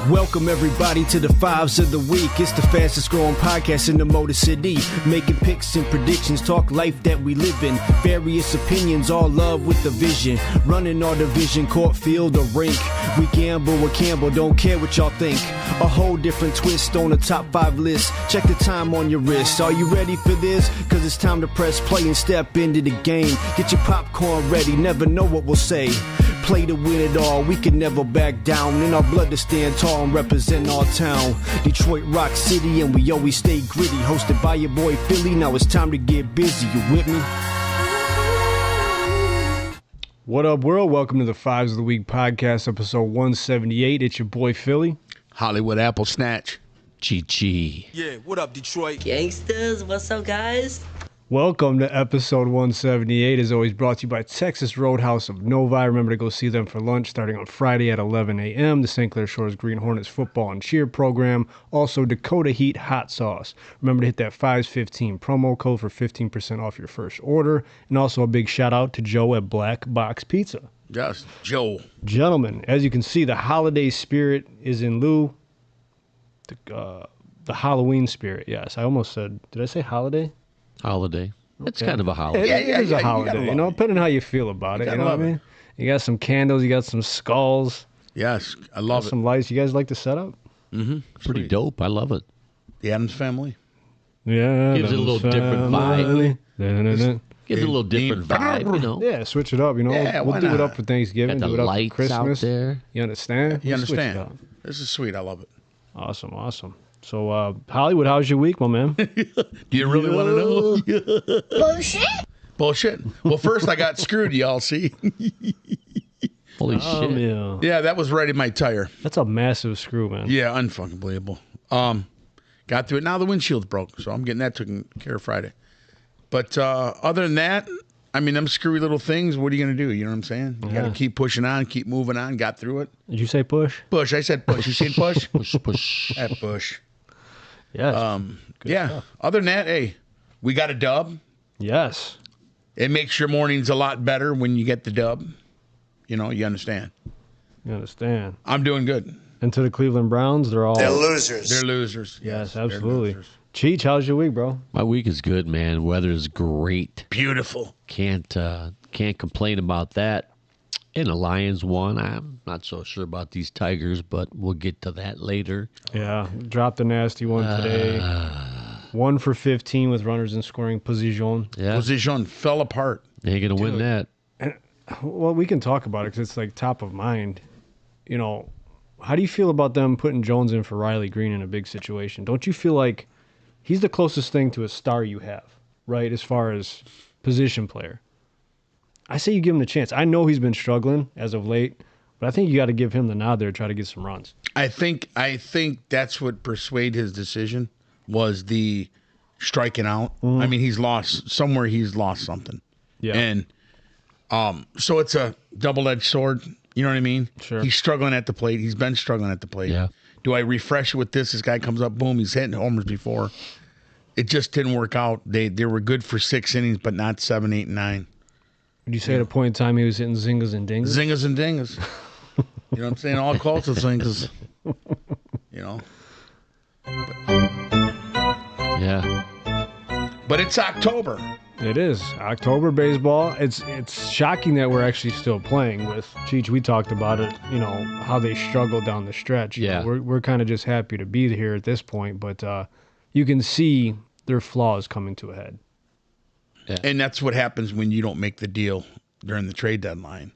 Welcome everybody to the Fives of the Week. It's the fastest growing podcast in the Motor City. Making picks and predictions, talk life that we live in. Various opinions, all love with the vision. Running our division, court, field, or rink. We gamble with Campbell, don't care what y'all think. A whole different twist on the top 5 list. Check the time on your wrist. Are you ready for this? Cause it's time to press play and step into the game. Get your popcorn ready, never know what we'll say. Play to win it all, we can never back down. In our blood to stand tall and represent our town. Detroit Rock City and we always stay gritty. Hosted by your boy Fillie, now it's time to get busy. You with me? What up, world? Welcome to the Fives of the Week podcast, episode 178. It's your boy Fillie. Hollywood Apple Snatch. Chi. Yeah, what up, Detroit? Gangsters, what's up, guys? Welcome to episode 178, as always brought to you by Texas Roadhouse of Novi. Remember to go see them for lunch starting on Friday at 11 a.m. The St. Clair Shores Green Hornets football and cheer program. Also, Dakota Heat hot sauce. Remember to hit that 515 promo code for 15% off your first order. And also a big shout out to Joe at Black Box Pizza. Yes, Joe. Gentlemen, as you can see, the holiday spirit is in lieu. The Halloween spirit, yes. I almost said, did I say holiday? Holiday. Okay. It's kind of a holiday. It is a holiday, you know, depending on how you feel about it. You know what I mean? You got some candles, you got some skulls. Yes, I love it. Some lights. You guys like the setup? Mm-hmm. Pretty dope. I love it. The Addams Family. Yeah. Gives it a little different vibe. Gives it a little different vibe, you know? Yeah, switch it up, you know. Yeah, we'll do it up for Thanksgiving, Got the do it up for lights Christmas. out there. You understand? You We'll switch it understand? up. This is sweet. I love it. Awesome. So, Hollywood, how's your week, my man? Do you really want to know? Bullshit. Well, first I got screwed, y'all see? Holy shit. Yeah. Yeah, that was right in my tire. That's a massive screw, man. Yeah, unfucking believable. Got through it. Now the windshield's broke, so I'm getting that taken care of Friday. But other than that, I mean, them screwy little things, what are you going to do? You know what I'm saying? You got to keep pushing on, keep moving on. Got through it. Did you say push? Push. I said push. You said push? Push. At push. Yes. Yeah. stuff. Other than that, hey, we got a dub. Yes. It makes your mornings a lot better when you get the dub. You know, you understand. You understand. I'm doing good. And to the Cleveland Browns, they're losers. They're losers. Yes, they're absolutely. losers. Cheech, how's your week, bro? My week is good, man. Weather's great. Beautiful. Can't complain about that. And the Lions won. I'm not so sure about these Tigers, but we'll get to that later. Yeah, dropped a nasty one today. 1 for 15 with runners in scoring position. Yeah, Position fell apart. they ain't gonna win that. Well, we can talk about it because it's like top of mind. You know, how do you feel about them putting Jones in for Riley Green in a big situation? Don't you feel like he's the closest thing to a star you have, right, as far as position player? I say you give him the chance. I know he's been struggling as of late, but I think you got to give him the nod there to try to get some runs. I think that's what persuaded his decision was the striking out. I mean, he's lost something. Yeah. And so it's a double-edged sword. You know what I mean? Sure. He's struggling at the plate. He's been struggling at the plate. Yeah. Do I refresh it with this? This guy comes up, boom, he's hitting homers before. It just didn't work out. They were good for 6 innings, but not 7, 8, and 9. Would you say at a point in time he was hitting zingers and dingers? Zingers and dingers. You know what I'm saying? All calls of zingers. You know? Yeah. But it's October. It is October baseball. It's shocking that we're actually still playing with Cheech. We talked about it, you know, how they struggled down the stretch. You Yeah. know, we're kind of just happy to be here at this point, but you can see their flaws coming to a head. And that's what happens when you don't make the deal during the trade deadline.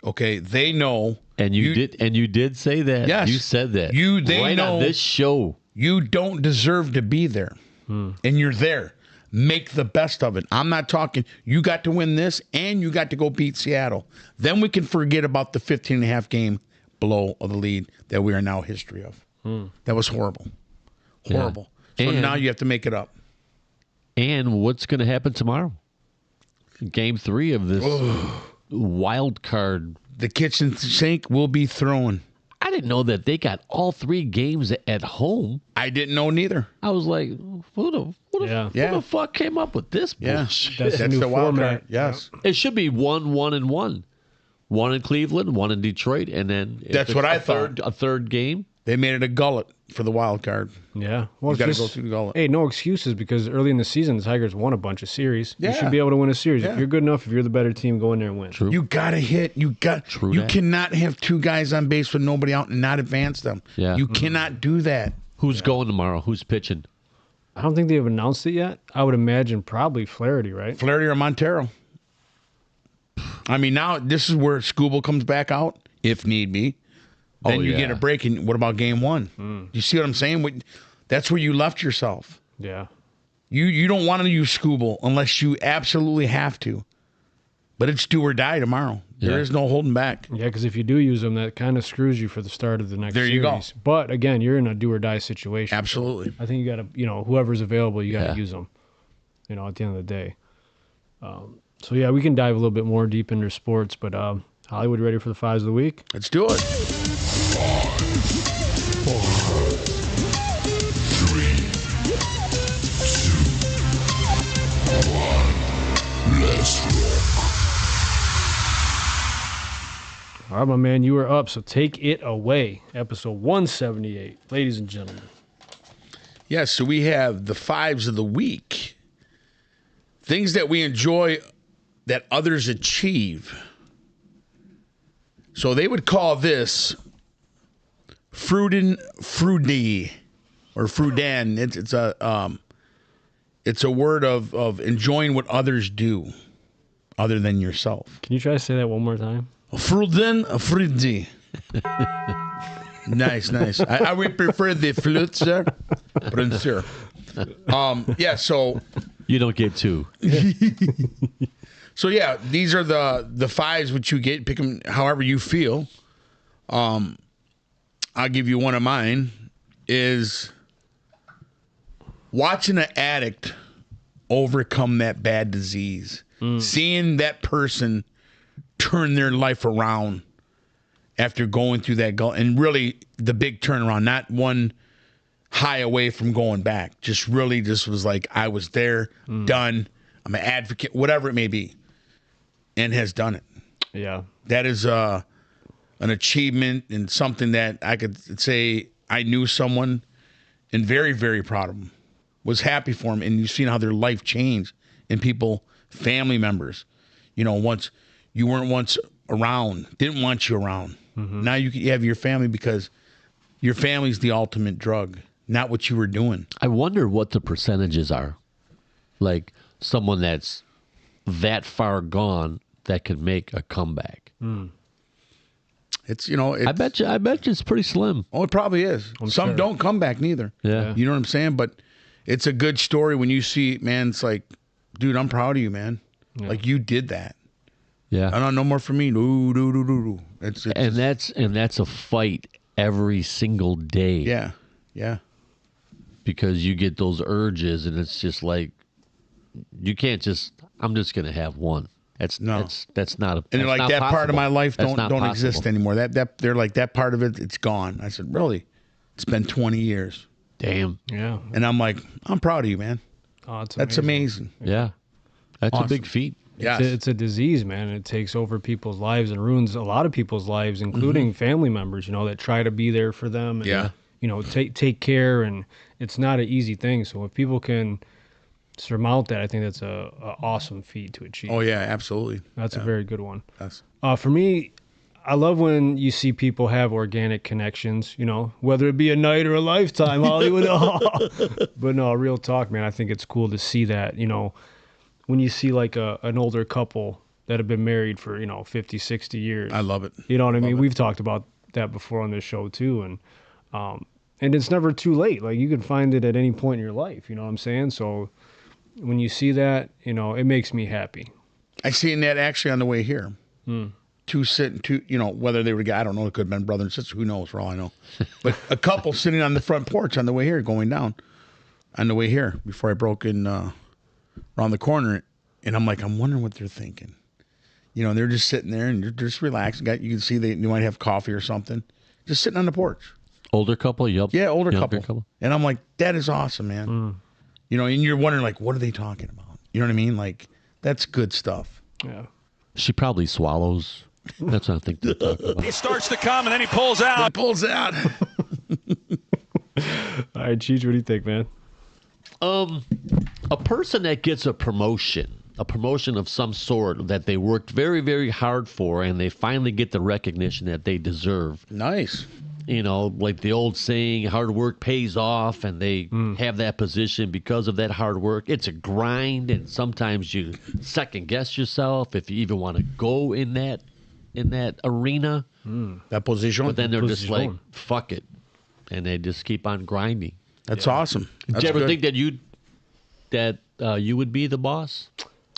Okay, they know. And you did say that. Yes. You said that. They right know on this show. you don't deserve to be there. And you're there. Make the best of it. I'm not talking, you got to win this and you got to go beat Seattle. Then we can forget about the 15.5 game blow of the lead that we are now history of. That was horrible. Horrible. Yeah. So And- now you have to make it up. And what's going to happen tomorrow? Game 3 of this wild card. The kitchen sink will be thrown. I didn't know that they got all 3 games at home. I didn't know neither. I was like, who the fuck came up with this Yeah. bullshit? That's the new the wild format. card. Yes. It should be 1, 1, and 1. 1 in Cleveland, 1 in Detroit, and then That's what I thought. A third game. They made it a gullet for the wild card. Yeah. Well, You got to it's go just- through the gullet. Hey, no excuses because early in the season, the Tigers won a bunch of series. You Yeah. should be able to win a series. Yeah. If you're good enough, if you're the better team, go in there and win. True. You got to hit. You that. cannot have two guys on base with nobody out and not advance them. Yeah. You cannot do that. Who's going tomorrow? Who's pitching? I don't think they have announced it yet. I would imagine probably Flaherty, right? Flaherty or Montero. I mean, now this is where Scooble comes back out, if need be. Then you get a break. And what about game one? You see what I'm saying? That's where you left yourself. Yeah. You don't want to use Scooble unless you absolutely have to. But it's do or die tomorrow. There is no holding back. Yeah, because if you do use them, that kind of screws you for the start of the next There series. you go. But again, you're in a do or die situation. Absolutely. I think you got to, whoever's available, you got to Yeah. use them, at the end of the day. So, yeah, we can dive a little bit more deep into sports. But Hollywood, ready for the fives of the week? Let's do it. All right, my man, you are up. So take it away. Episode 178, ladies and gentlemen. Yeah, so we have the fives of the week. Things that we enjoy that others achieve. So they would call this fruity or frudan. It's a word of enjoying what others do other than yourself. Can you try to say that one more time? Fruden, fruity. Nice. I would prefer the flute, sir. But sir. Yeah, so You don't get two. So yeah, these are the fives which you get. Pick them however you feel. I'll give you one of mine. Is watching an addict overcome that bad disease. Seeing that person turn their life around after going through that goal, and really the big turnaround, not one high away from going back. Just was like, I was there, done. I'm an advocate, whatever it may be, and has done it. Yeah. That is an achievement and something that I could say I knew someone and very, very proud of them. Was happy for them, and you've seen how their life changed, and people, family members, once you weren't once around, didn't want you around. Now you have your family because your family's the ultimate drug, not what you were doing. I wonder what the percentages are. Like someone that's that far gone that could make a comeback. It's I bet you it's pretty slim. Oh, it probably is. Some sure. don't come back neither. Yeah. You know what I'm saying? But it's a good story when you see, man, it's like, dude, I'm proud of you, man. Like you did that. Yeah. I don't know more for me. No. It's And that's a fight every single day. yeah. Because you get those urges and it's just like you can't I'm just gonna have one. That's not a And they're that's like, not that part of possible. my life That's don't not exist possible. anymore. That they're like, that part of it's gone. I said, really? It's been 20 years. Damn. Yeah. And I'm like, I'm proud of you, man. Oh, it's That's amazing. Yeah. That's Awesome. a big feat. Yes. It's a disease, man. It takes over people's lives and ruins a lot of people's lives, including family members, that try to be there for them and, Yeah. take care. And it's not an easy thing. So if people can surmount that, I think that's a awesome feat to achieve. Oh, yeah, absolutely. That's a very good one. Yes. For me, I love when you see people have organic connections, whether it be a night or a lifetime, Hollywood. But no, real talk, man. I think it's cool to see that, when you see like an older couple that have been married for, 50, 60 years. I love it. You know what I mean? We've talked about that before on this show too. And it's never too late. Like you can find it at any point in your life. You know what I'm saying? So when you see that, it makes me happy. I seen that actually on the way here. Two, whether they were, I don't know, it could have been brother and sister, who knows, for all I know. But a couple sitting on the front porch on the way here, going down on the way here before I broke in around the corner. And I'm like, I'm wondering what they're thinking. They're just sitting there and they're just relaxed. You can see they might have coffee or something, just sitting on the porch. Older couple? Yeah, older Younger couple. And I'm like, that is awesome, man. And you're wondering, like, what are they talking about? You know what I mean? Like, that's good stuff. Yeah. She probably swallows. That's what I think they're talking about. He starts to come and then he pulls out. Pulls out. All right, Cheech, what do you think, man? A person that gets a promotion of some sort that they worked very, very hard for, and they finally get the recognition that they deserve. Nice. You know, like the old saying, hard work pays off, and they have that position because of that hard work. It's a grind, and sometimes you second guess yourself if you even want to go in that arena. That position. But then they're just like, Position. fuck it, and they just keep on grinding. That's awesome. Did you ever think that you would be the boss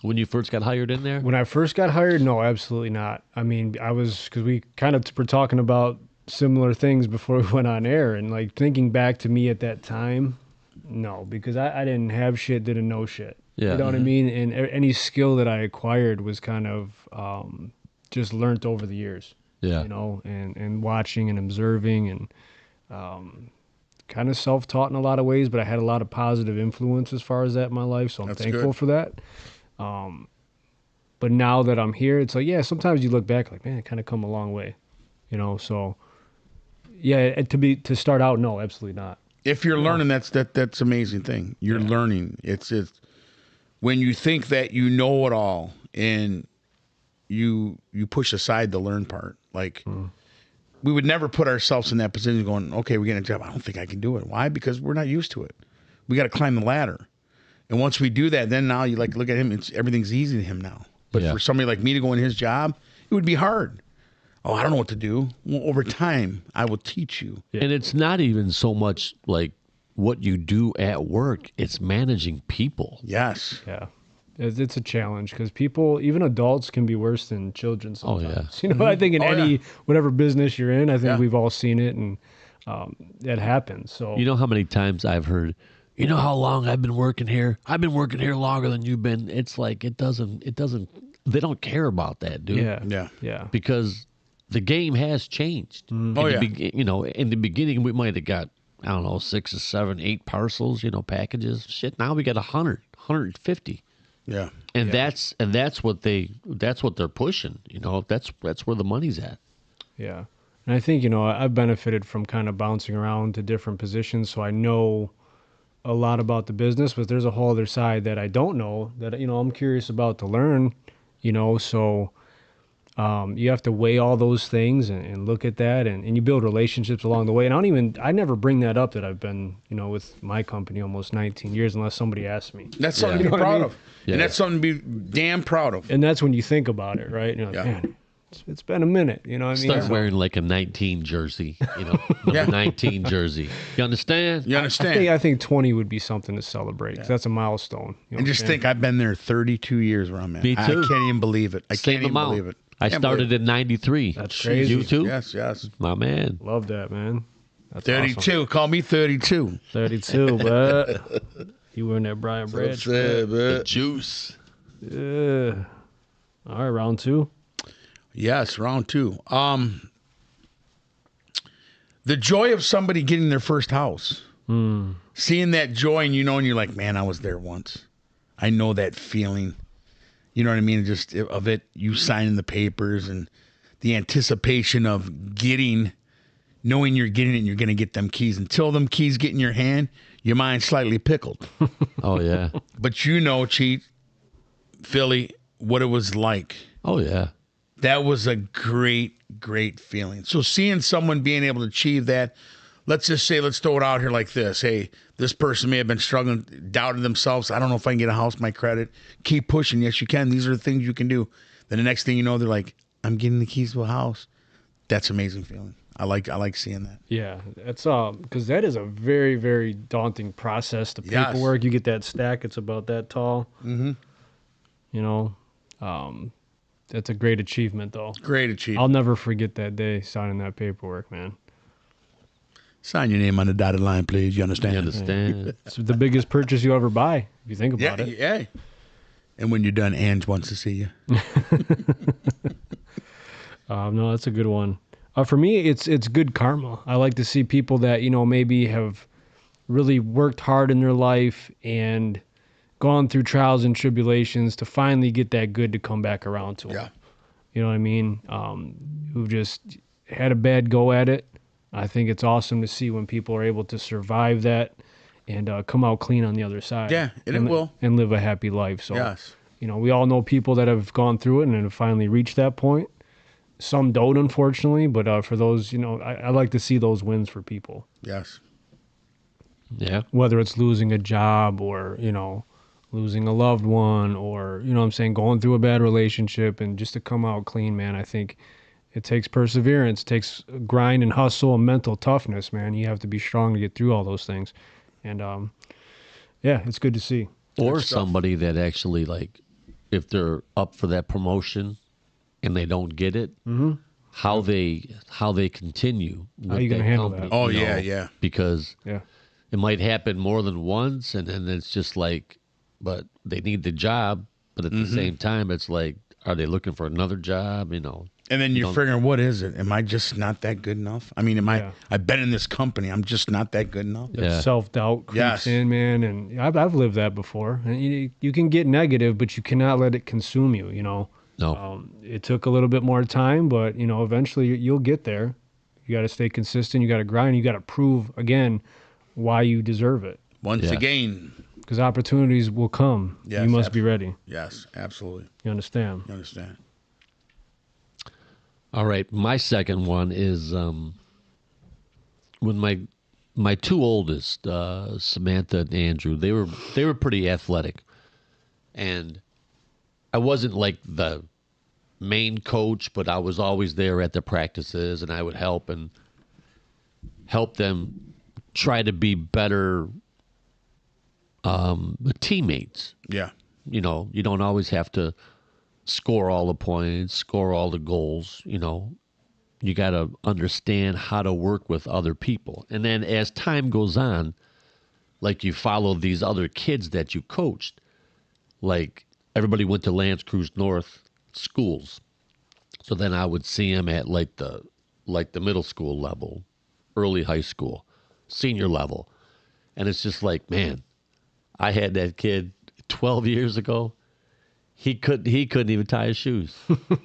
when you first got hired in there? When I first got hired, no, absolutely not. I mean, because we kind of were talking about similar things before we went on air, and like thinking back to me at that time, no, because I didn't have shit, didn't know shit. Yeah. You know what I mean? And any skill that I acquired was kind of just learnt over the years. Yeah. You know, and watching and observing and kind of self-taught in a lot of ways, but I had a lot of positive influence as far as that in my life, so I'm That's thankful good. for that. But now that I'm here, it's like, yeah, sometimes you look back like, man, I kind of come a long way, you know, so yeah, to start out, no, absolutely not. If you're learning, that's amazing thing. You're learning. It's when you think that you know it all and you push aside the learn part. Like we would never put ourselves in that position going, okay, we're getting a job. I don't think I can do it. Why? Because we're not used to it. We got to climb the ladder. And once we do that, then now you like look at him, everything's easy to him now. But Yeah. for somebody like me to go in his job, it would be hard. Oh, I don't know what to do. Well, over time, I will teach you. And it's not even so much like what you do at work, it's managing people. Yes. Yeah. It's a challenge because people, even adults, can be worse than children Oh, sometimes. yeah. You know, I think in whatever business you're in, I think Yeah. we've all seen it, and it happens. So You know how many times I've heard, you know how long I've been working here? I've been working here longer than you've been. It's like it doesn't they don't care about that, dude. yeah. Because the game has changed. Oh, yeah. In the beginning we might have got, I don't know, 6 or 7, 8 parcels, packages. Shit, now we got 100, 150. Yeah. And that's what they're pushing. That's where the money's at. Yeah. And I think, I've benefited from kind of bouncing around to different positions, so I know a lot about the business, but there's a whole other side that I don't know that, I'm curious about to learn, so you have to weigh all those things and look at that, and you build relationships along the way. And I never bring that up that I've been, with my company almost 19 years unless somebody asks me. That's something to You be know what I proud mean? of. Yeah. And that's something to be damn proud of. And that's when you think about it, right? You're like, Yeah. man, it's been a minute, you know what I mean? Start So- wearing like a 19 jersey, number 19 jersey. You understand? You understand? I think 20 would be something to celebrate 'cause that's a milestone. You know And what just I'm saying? think, I've been there 32 years where I'm at. Me I too. can't even believe it. I Same can't even amount. believe it. I Can't started believe in 93. That's crazy. You too? it. Yes. My man. Love that, man. That's 32. awesome. Call me 32. 32, but you were in that Brian Branch. The juice. Yeah. All right, round 2. Yes, round 2. The joy of somebody getting their first house. Seeing that joy, and and you're like, man, I was there once. I know that feeling. You know what I mean? Just of it, you signing the papers and the anticipation of knowing you're getting it and you're going to get them keys. Until them keys get in your hand, your mind's slightly pickled. Oh, yeah. But Fillie, what it was like. Oh, yeah. That was a great, great feeling. So seeing someone being able to achieve that, let's throw it out here like this. Hey, this person may have been struggling, doubted themselves. I don't know if I can get a house, my credit. Keep pushing. Yes, you can. These are the things you can do. Then the next thing you know, they're like, I'm getting the keys to a house. That's an amazing feeling. I like seeing that. Yeah, that's because that is a very, very daunting process. The Yes. paperwork, you get that stack, it's about that tall. Mm-hmm. That's a great achievement, though. Great achievement. I'll never forget that day signing that paperwork, man. Sign your name on the dotted line, please. You understand? You understand? It's the biggest purchase you ever buy, if you think about it. Yeah. And when you're done, Ange wants to see you. No, that's a good one. For me, it's good karma. I like to see people that, maybe have really worked hard in their life and gone through trials and tribulations to finally get that good to come back around to them. Yeah. You know what I mean? Who've just had a bad go at it, I think it's awesome to see when people are able to survive that and come out clean on the other side. Yeah, and it will. And live a happy life. So, Yes. we all know people that have gone through it and have finally reached that point. Some don't, unfortunately, but for those, I like to see those wins for people. Yes. Yeah. Whether it's losing a job or, losing a loved one or, what I'm saying, going through a bad relationship and just to come out clean, man, I think it takes perseverance, takes grind and hustle and mental toughness, man. You have to be strong to get through all those things. And, yeah, it's good to see. Or somebody that actually, like, if they're up for that promotion and they don't get it, how they continue with How you that gonna handle company, that? Oh, you know, yeah, yeah. Because Yeah. it might happen more than once, and then it's just like, but they need the job, but at the same time, it's like, are they looking for another job? And then you're figuring, what is it? Am I just not that good enough? I mean, Yeah. I've been in this company. I'm just not that good enough. Yeah. Self-doubt creeps Yes. in, man. And I've lived that before. And you can get negative, but you cannot let it consume you, No. It took a little bit more time, but, eventually you'll get there. You got to stay consistent. You got to grind. You got to prove, again, why you deserve it. Once Yeah. again, Because opportunities will come. Yes, You must be ready. yes, absolutely. You understand? You understand? All right, my second one is when my two oldest, Samantha and Andrew, they were pretty athletic, and I wasn't like the main coach, but I was always there at the practices, and I would help them try to be better teammates. Yeah. You don't always have to score all the points, score all the goals. You got to understand how to work with other people. And then as time goes on, like you follow these other kids that you coached, like everybody went to Lance Cruz North schools. So then I would see them at like the middle school level, early high school, senior level. And it's just like, man, I had that kid 12 years ago. He couldn't even tie his shoes.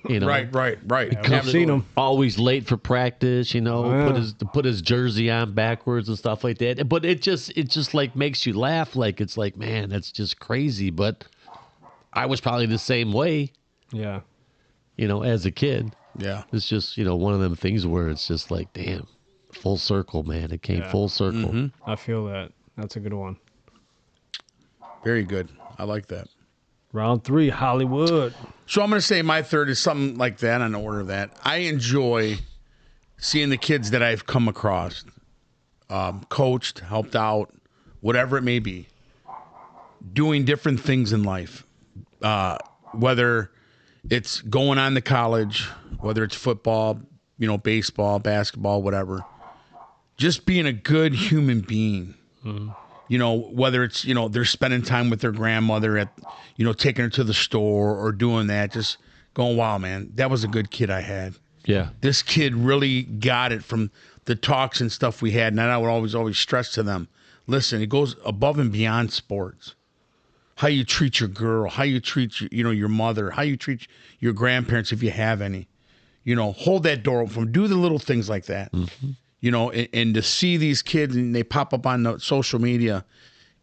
Right. I've seen him. Always late for practice, yeah. put his jersey on backwards and stuff like that. But it just like makes you laugh. Like, it's like, man, that's just crazy. But I was probably the same way, Yeah. as a kid. Yeah. It's just, one of them things where it's just like, damn, full circle, man. It came full circle. I feel that. That's a good one. Very good. I like that. Round 3, Hollywood. So I'm going to say my third is something like that on the order of that. I enjoy seeing the kids that I've come across, coached, helped out, whatever it may be, doing different things in life. Whether it's going on to college, whether it's football, baseball, basketball, whatever. Just being a good human being. Whether it's, they're spending time with their grandmother at, taking her to the store or doing that, just going, wow, man, that was a good kid I had. Yeah. This kid really got it from the talks and stuff we had. And I would always stress to them, listen, it goes above and beyond sports. How you treat your girl, how you treat, your mother, how you treat your grandparents if you have any. Hold that door open. Do the little things like that. And to see these kids and they pop up on the social media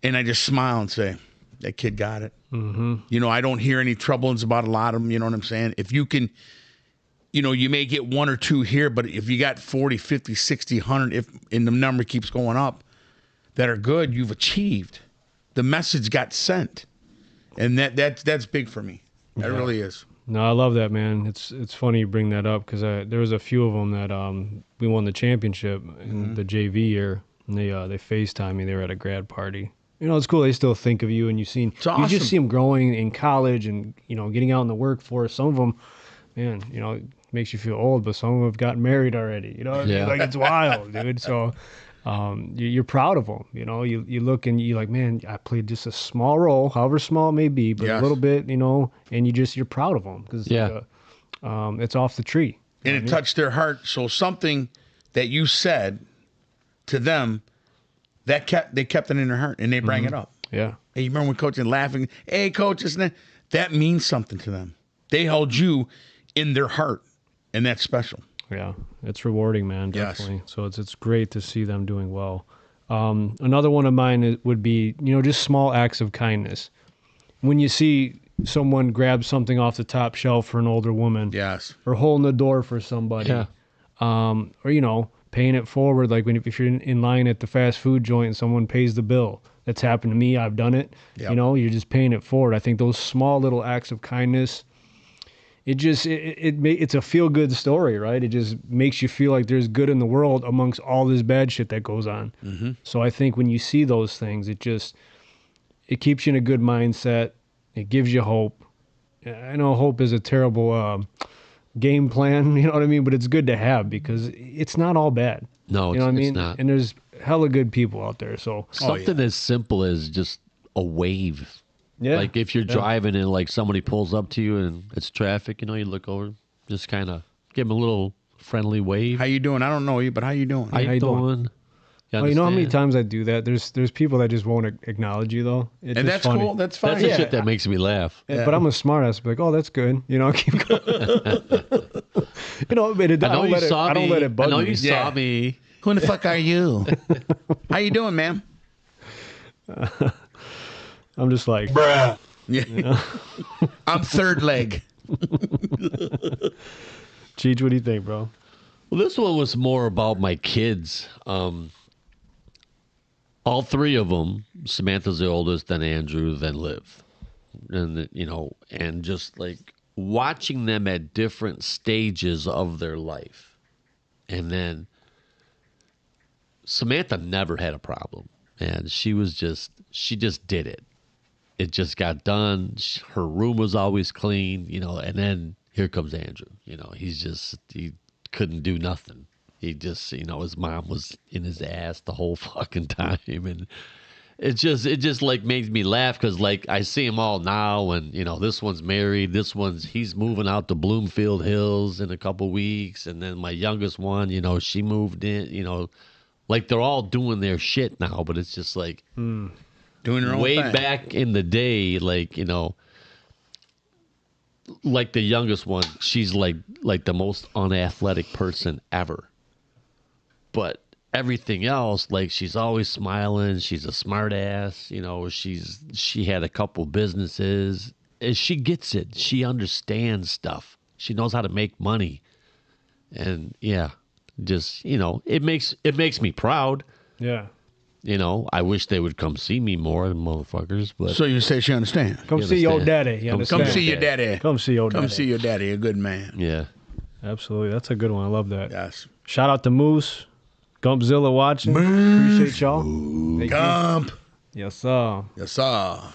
and I just smile and say, that kid got it. I don't hear any troubles about a lot of them. You know what I'm saying? If you can, you may get 1 or 2 here, but if you got 40, 50, 60, 100, and the number keeps going up that are good, you've achieved. The message got sent. And that's big for me. That really is. No, I love that, man. It's funny you bring that up because there was a few of them that we won the championship in the JV year, and they FaceTime me. They were at a grad party. It's cool. They still think of you, and you awesome. just see them growing in college and getting out in the workforce. Some of them, man, it makes you feel old, but some of them have gotten married already. Yeah. Like it's wild, dude. So. You're proud of them, you look and you're like, man, I played just a small role, however small it may be, but Yes. a little bit, and you're proud of them because it's off the tree. And it touched their heart. So something that you said to them, they kept it in their heart and they bring it up. Yeah. Hey, you remember when coach and laughing, hey, coach, isn't it? That means something to them. They held you in their heart, and that's special. Yeah, it's rewarding, man. Yes. Definitely. So it's great to see them doing well. Another one of mine would be, just small acts of kindness. When you see someone grab something off the top shelf for an older woman, Yes. or holding the door for somebody, Yeah. or paying it forward, like if you're in line at the fast food joint and someone pays the bill. That's happened to me. I've done it. Yep. You're just paying it forward. I think those small little acts of kindness, it's a feel good story, right? It just makes you feel like there's good in the world amongst all this bad shit that goes on. Mm-hmm. So I think when you see those things, it keeps you in a good mindset. It gives you hope. I know hope is a terrible game plan, you know what I mean? But it's good to have because it's not all bad. No, You know what I mean? not. And there's hella good people out there. So Something as simple as just a wave. yeah, Like if you're driving and like somebody pulls up to you and it's traffic, you look over, just kind of give them a little friendly wave. How you doing? I don't know you, but how you doing? How you doing? you know how many understand? times I do that? There's people that just won't acknowledge you though. It's And just that's funny. cool. That's fine. That's the Yeah. shit that makes me laugh. But I'm a smart ass. Be like, oh, that's good. Keep going. But I don't let it. I don't let it bug I know me. you saw Yeah. me. Who in the fuck are you? How you doing, ma'am? I'm just like, Yeah. I'm third leg. Cheech, what do you think, bro? Well, this one was more about my kids. All three of them, Samantha's the oldest, then Andrew, then Liv. And, and just like watching them at different stages of their life. And then Samantha never had a problem. And she just did it. It just got done. Her room was always clean, and then here comes Andrew. He couldn't do nothing. He just, his mom was in his ass the whole fucking time. And it just like makes me laugh because like I see them all now and, this one's married. He's moving out to Bloomfield Hills in a couple weeks. And then my youngest one, she moved in, like they're all doing their shit now, but it's just like, Doing your own way thing. back in the day, like like the youngest one, she's like the most unathletic person ever. But everything else, like she's always smiling. She's a smart ass. She had a couple businesses. And she gets it. She understands stuff. She knows how to make money. And yeah, just it makes me proud. Yeah. I wish they would come see me more, motherfuckers. But So you say she understands. Come You see your understand. daddy. You Come understand? Come see your daddy. Come see your daddy. Come see your daddy. A good man. yeah. Absolutely. That's a good one. I love that. Yes. Shout out to Moose. Gumpzilla watching. Appreciate y'all. Thank you. Gump. Yes, sir. Yes, sir. All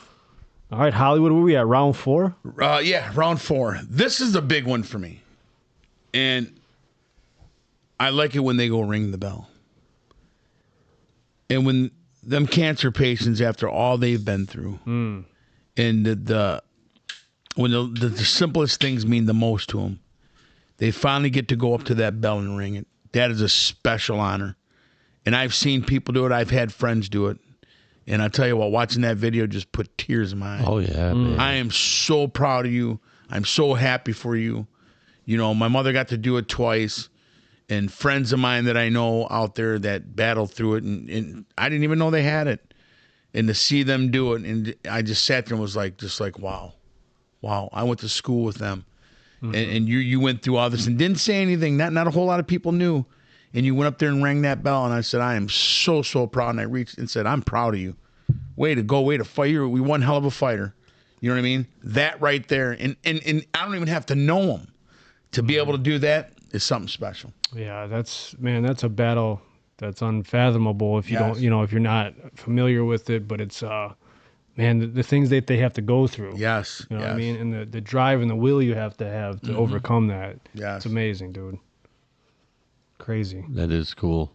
right, Hollywood, where we at? Round 4? Yeah, round 4. This is a big one for me. And I like it when they go ring the bell. And when them cancer patients, after all they've been through, and when the simplest things mean the most to them, they finally get to go up to that bell and ring it. That is a special honor. And I've seen people do it. I've had friends do it. And I tell you what, watching that video just put tears in my eyes. Oh yeah, man. I am so proud of you. I'm so happy for you. My mother got to do it twice. And friends of mine that I know out there that battled through it. And I didn't even know they had it. And to see them do it. And I just sat there and was like, wow. Wow. I went to school with them. Mm-hmm. And you went through all this and didn't say anything. Not a whole lot of people knew. And you went up there and rang that bell. And I said, I am so, so proud. And I reached and said, I'm proud of you. Way to go. Way to fight. We one hell of a fighter. You know what I mean? That right there. And I don't even have to know them. To be able to do that is something special. Yeah, that's a battle that's unfathomable if you Yes. don't, if you're not familiar with it. But it's, the things that they have to go through. Yes. You know yes. what I mean? And the drive and the will you have to overcome that. Yes. It's amazing, dude. Crazy. That is cool.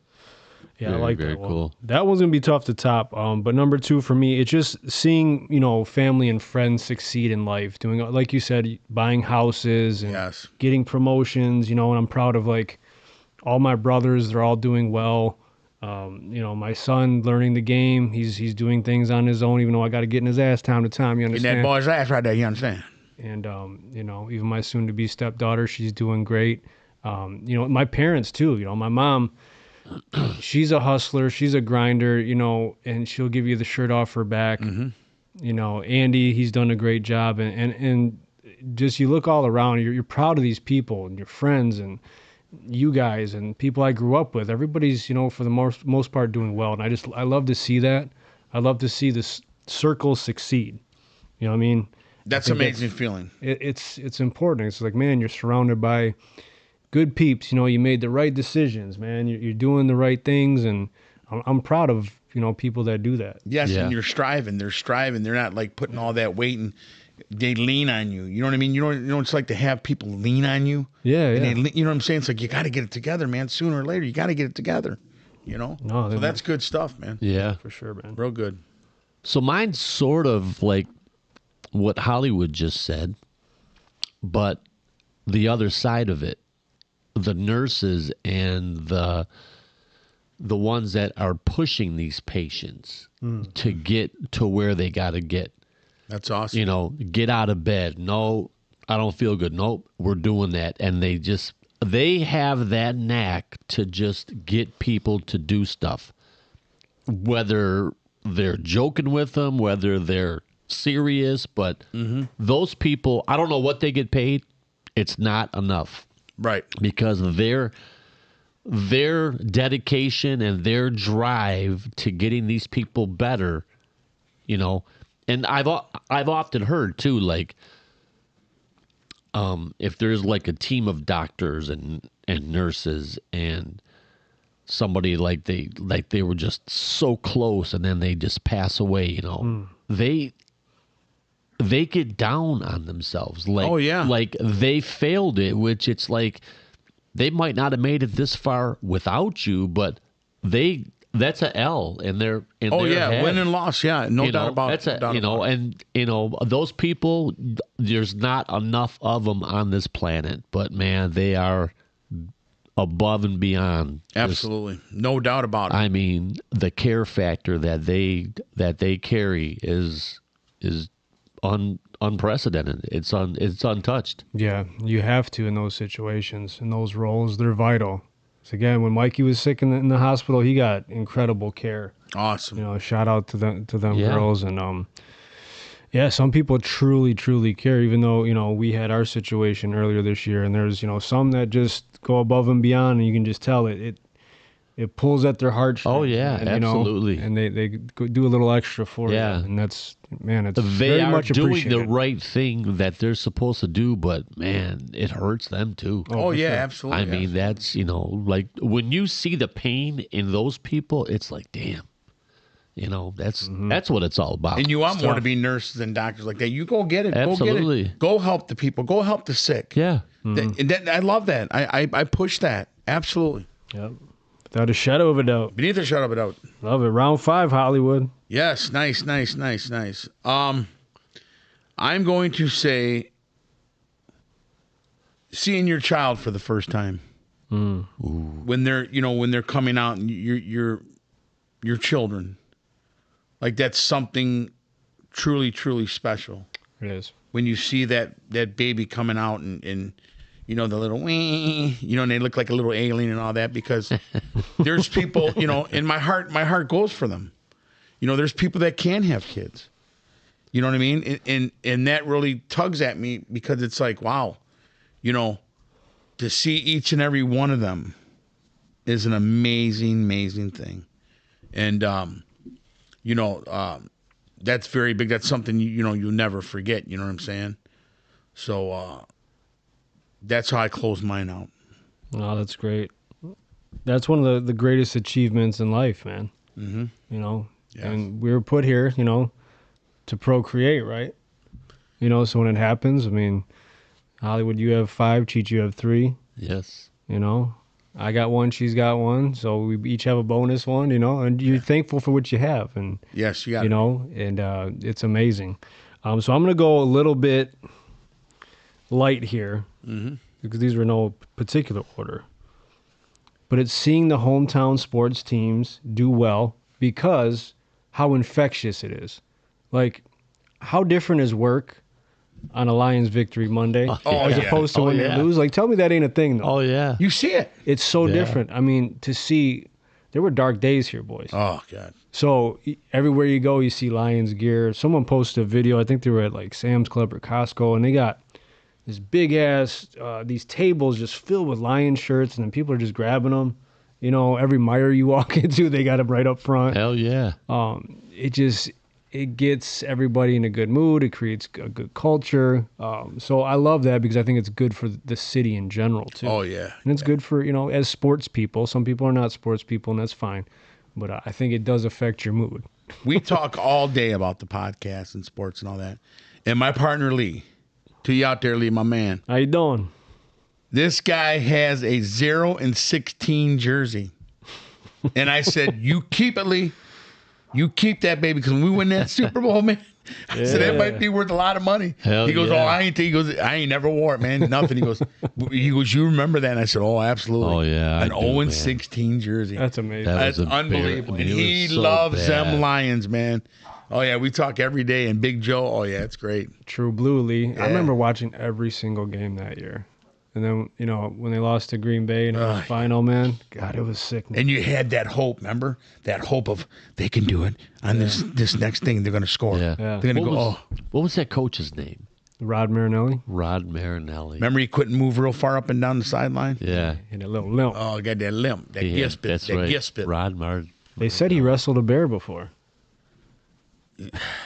Yeah, I Very, like very that one. cool. That one's going to be tough to top. But number 2 for me, it's just seeing, family and friends succeed in life. Doing, like you said, buying houses and Yes. getting promotions, and I'm proud of, like, all my brothers. They're all doing well. My son learning the game. He's doing things on his own, even though I got to get in his ass time to time. You In understand? that boy's ass right there, you understand? And, even my soon-to-be stepdaughter, she's doing great. My parents too. My mom, she's a hustler, she's a grinder, and she'll give you the shirt off her back. Andy, he's done a great job, and just you look all around, you're proud of these people and your friends and you guys and people I grew up with. Everybody's, for the most part doing well, and I love to see that. I love to see this circle succeed. You know what I mean? That's amazing feeling. It's important. It's like, man, you're surrounded by good peeps. You made the right decisions, man. You're doing the right things, and I'm proud of people that do that. Yes, Yeah. and you're striving. They're striving. They're not like putting all that weight and they lean on you. You know what I mean? You know it's like to have people lean on you. Yeah, And yeah. you know what I'm saying? It's like you got to get it together, man. Sooner or later, you got to get it together. No, So that's good stuff, man. Yeah. for sure, man. Real good. So mine's sort of like what Hollywood just said, but the other side of it, the nurses and the ones that are pushing these patients to get to where they got to get. That's awesome. Get out of bed. No, I don't feel good. Nope, we're doing that. And they have that knack to just get people to do stuff. Whether they're joking with them, whether they're serious, but those people, I don't know what they get paid. It's not enough Right. because their dedication and their drive to getting these people better, and I've often heard too, like, if there's like a team of doctors and nurses and somebody like they were just so close and then they just pass away, they get down on themselves. Like, Oh, yeah. like they failed it, which it's like they might not have made it this far without you, but that's a L in their head. Win and loss. Yeah, no doubt about it. That's those people. There's not enough of them on this planet, but man, they are above and beyond. Absolutely, no doubt about it. I mean, the care factor that they carry is unprecedented. It's untouched. Yeah, you have to in those situations, in those roles. They're vital. So again, when Mikey was sick in the hospital, he got incredible care. Awesome. Shout out to them Yeah. girls, and some people truly, truly care. Even though we had our situation earlier this year, and there's some that just go above and beyond, and you can just tell it pulls at their heartstrings. Oh, yeah, and, absolutely. And they do a little extra for you, and that's it's They very are much doing appreciated. the right thing that they're supposed to do, but man, it hurts them too. Oh yeah, absolutely. I mean, that's like when you see the pain in those people, it's like, damn, that's what it's all about. And you want more to be nurses and doctors like that. You go get it. Absolutely. Go get it. Go help the people. Go help the sick. Yeah. I love that. I push that. Absolutely. Yep. Without a shadow of a doubt. Beneath a shadow of a doubt. Love it. Round 5, Hollywood. Yes. Nice. I'm going to say seeing your child for the first time. When they're coming out and your children. Like that's something truly, truly special. It is. When you see that baby coming out and the little wee, and they look like a little alien and all that, because there's people, and my heart goes for them. There's people that can have kids. You know what I mean? And that really tugs at me, because it's like, wow, to see each and every one of them is an amazing, amazing thing. And, that's very big. That's something, you'll never forget. You know what I'm saying? So, that's how I close mine out. Oh, that's great. That's one of the greatest achievements in life, man. Mm-hmm. Yes. And we were put here, to procreate, right? So when it happens, I mean, Hollywood, you have 5, Cheech, you have 3. Yes. I got 1, she's got 1, so we each have a bonus one, and you're thankful for what you have, and yes, you got and it's amazing. So I'm gonna go a little bit light here, because these were no particular order, but it's seeing the hometown sports teams do well because how infectious it is. Like, how different is work on a Lions victory Monday, as yeah. opposed to when they lose. Like, tell me that ain't a thing, though. Oh, yeah. You see it. It's so different. I mean, to see, there were dark days here, boys. Oh, God. So everywhere you go, you see Lions gear. Someone posted a video. I think they were at like Sam's Club or Costco, and they got this big ass, these tables just filled with Lions shirts, and then people are just grabbing them. You know, every Meijer you walk into, they got them right up front. Hell yeah. It gets everybody in a good mood. It creates a good culture. So I love that because I think it's good for the city in general too. Oh, yeah. And it's good for, as sports people. Some people are not sports people, and that's fine. But I think it does affect your mood. We talk all day about the podcast and sports and all that. And my partner, Lee, to you out there, Lee, my man, How you doing? this guy has a 0-16 jersey. And I said, you keep it, Lee. You keep that, baby, because when we win that Super Bowl, man, I said, that might be worth a lot of money. Hell he goes, yeah. I ain't never wore it, man. Nothing. He goes, you remember that? And I said, oh, absolutely. Oh, yeah, I An do, 0-16 jersey. That's amazing. That That's was unbelievable. I mean, And it he was so loves bad. them Lions, man. Oh, yeah, we talk every day. And Big Joe, oh, yeah, it's great. True Blue, Lee. I remember watching every single game that year. And then, when they lost to Green Bay in the final, man, God, it was sick. And you had that hope, remember? That hope of they can do it. On this next thing, they're going to score. Yeah. Yeah. They're going to go, What was that coach's name? Rod Marinelli. Rod Marinelli. Remember he couldn't move real far up and down the sideline? Yeah. And a little limp. Oh, got that limp, that He had- gispit, That's that right. gispit. Rod Martin. They said he wrestled a bear before.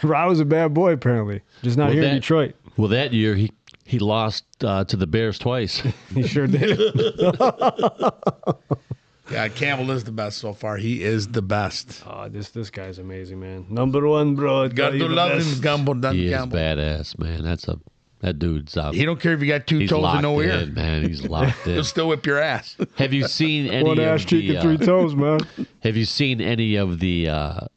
Rod was a bad boy, apparently. Just not here in Detroit. Well, that year he lost to the Bears twice. He sure did. Yeah, Campbell is the best so far. He is the best. Oh, this guy's amazing, man. Number one, bro. Got to love him, Campbell. He is Campbell. badass, man. That dude's out. He don't care if you got two He's toes locked and no ear. in, man. He's locked in. He'll still whip your ass. Have you seen any One ass of cheek the? and 3 toes, man. Have you seen any of the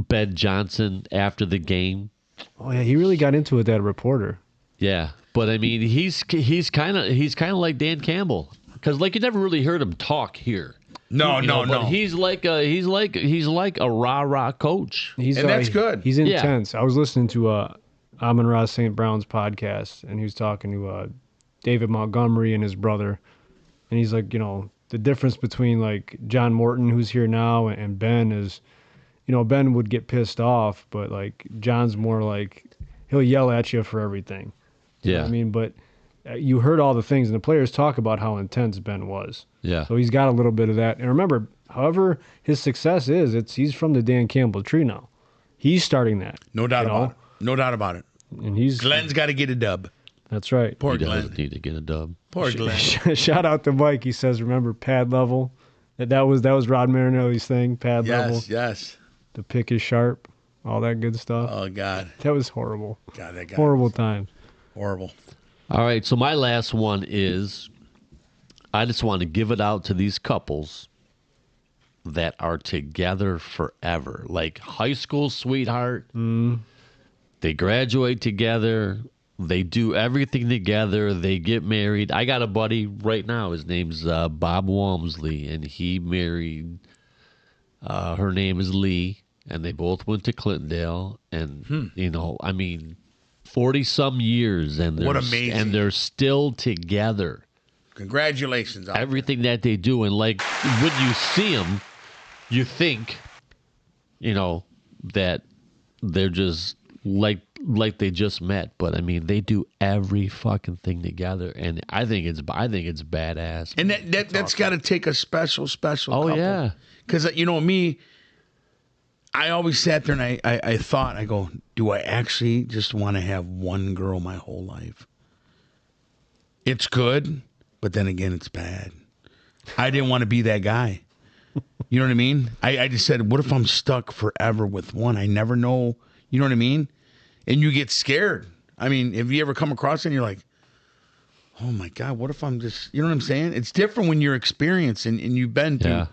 Ben Johnson after the game? Oh yeah, he really got into it. That reporter. Yeah, but I mean, he's kind of like Dan Campbell because like you never really heard him talk here. No, But he's like a rah coach. And that's good. He's Yeah. intense. I was listening to Amon-Ra St. Brown's podcast, and he was talking to David Montgomery and his brother, and he's like, the difference between like John Morton, who's here now, and Ben is, Ben would get pissed off, but like John's more like he'll yell at you for everything. You know Yeah, what I mean, but you heard all the things, and the players talk about how intense Ben was. yeah. So he's got a little bit of that. And remember, however his success is, he's from the Dan Campbell tree now. He's starting that. No doubt about it. No doubt about it. And he's Glenn's got to get a dub. That's right. Poor He Glenn. does need to get a dub. Poor Glenn. Shout out to Mike. He says, remember pad level? That was Rod Marinelli's thing, pad level. Yes. The pick is sharp, all that good stuff. Oh, God. That was horrible. God, that guy. Horrible times. Horrible. All right, so my last one is I just want to give it out to these couples that are together forever, like high school sweetheart. They graduate together. They do everything together. They get married. I got a buddy right now. His name's Bob Walmsley, and he married. Her name is Lee, and they both went to Clintondale. And I mean, 40-some years, and What amazing. and they're still together. Congratulations. Everything that they do, and like when you see them, you think, that they're just like they just met. But I mean, they do every fucking thing together, and I think it's badass. And that's got to take a special Oh, couple. yeah. Because, me, I always sat there and I thought, I go, do I actually just want to have one girl my whole life? It's good, but then again, it's bad. I didn't want to be that guy. You know what I mean? I just said, what if I'm stuck forever with one? I never know. You know what I mean? And you get scared. I mean, have you ever come across it and you're like, oh my God, what if I'm just, you know what I'm saying? It's different when you're experienced and you've been to,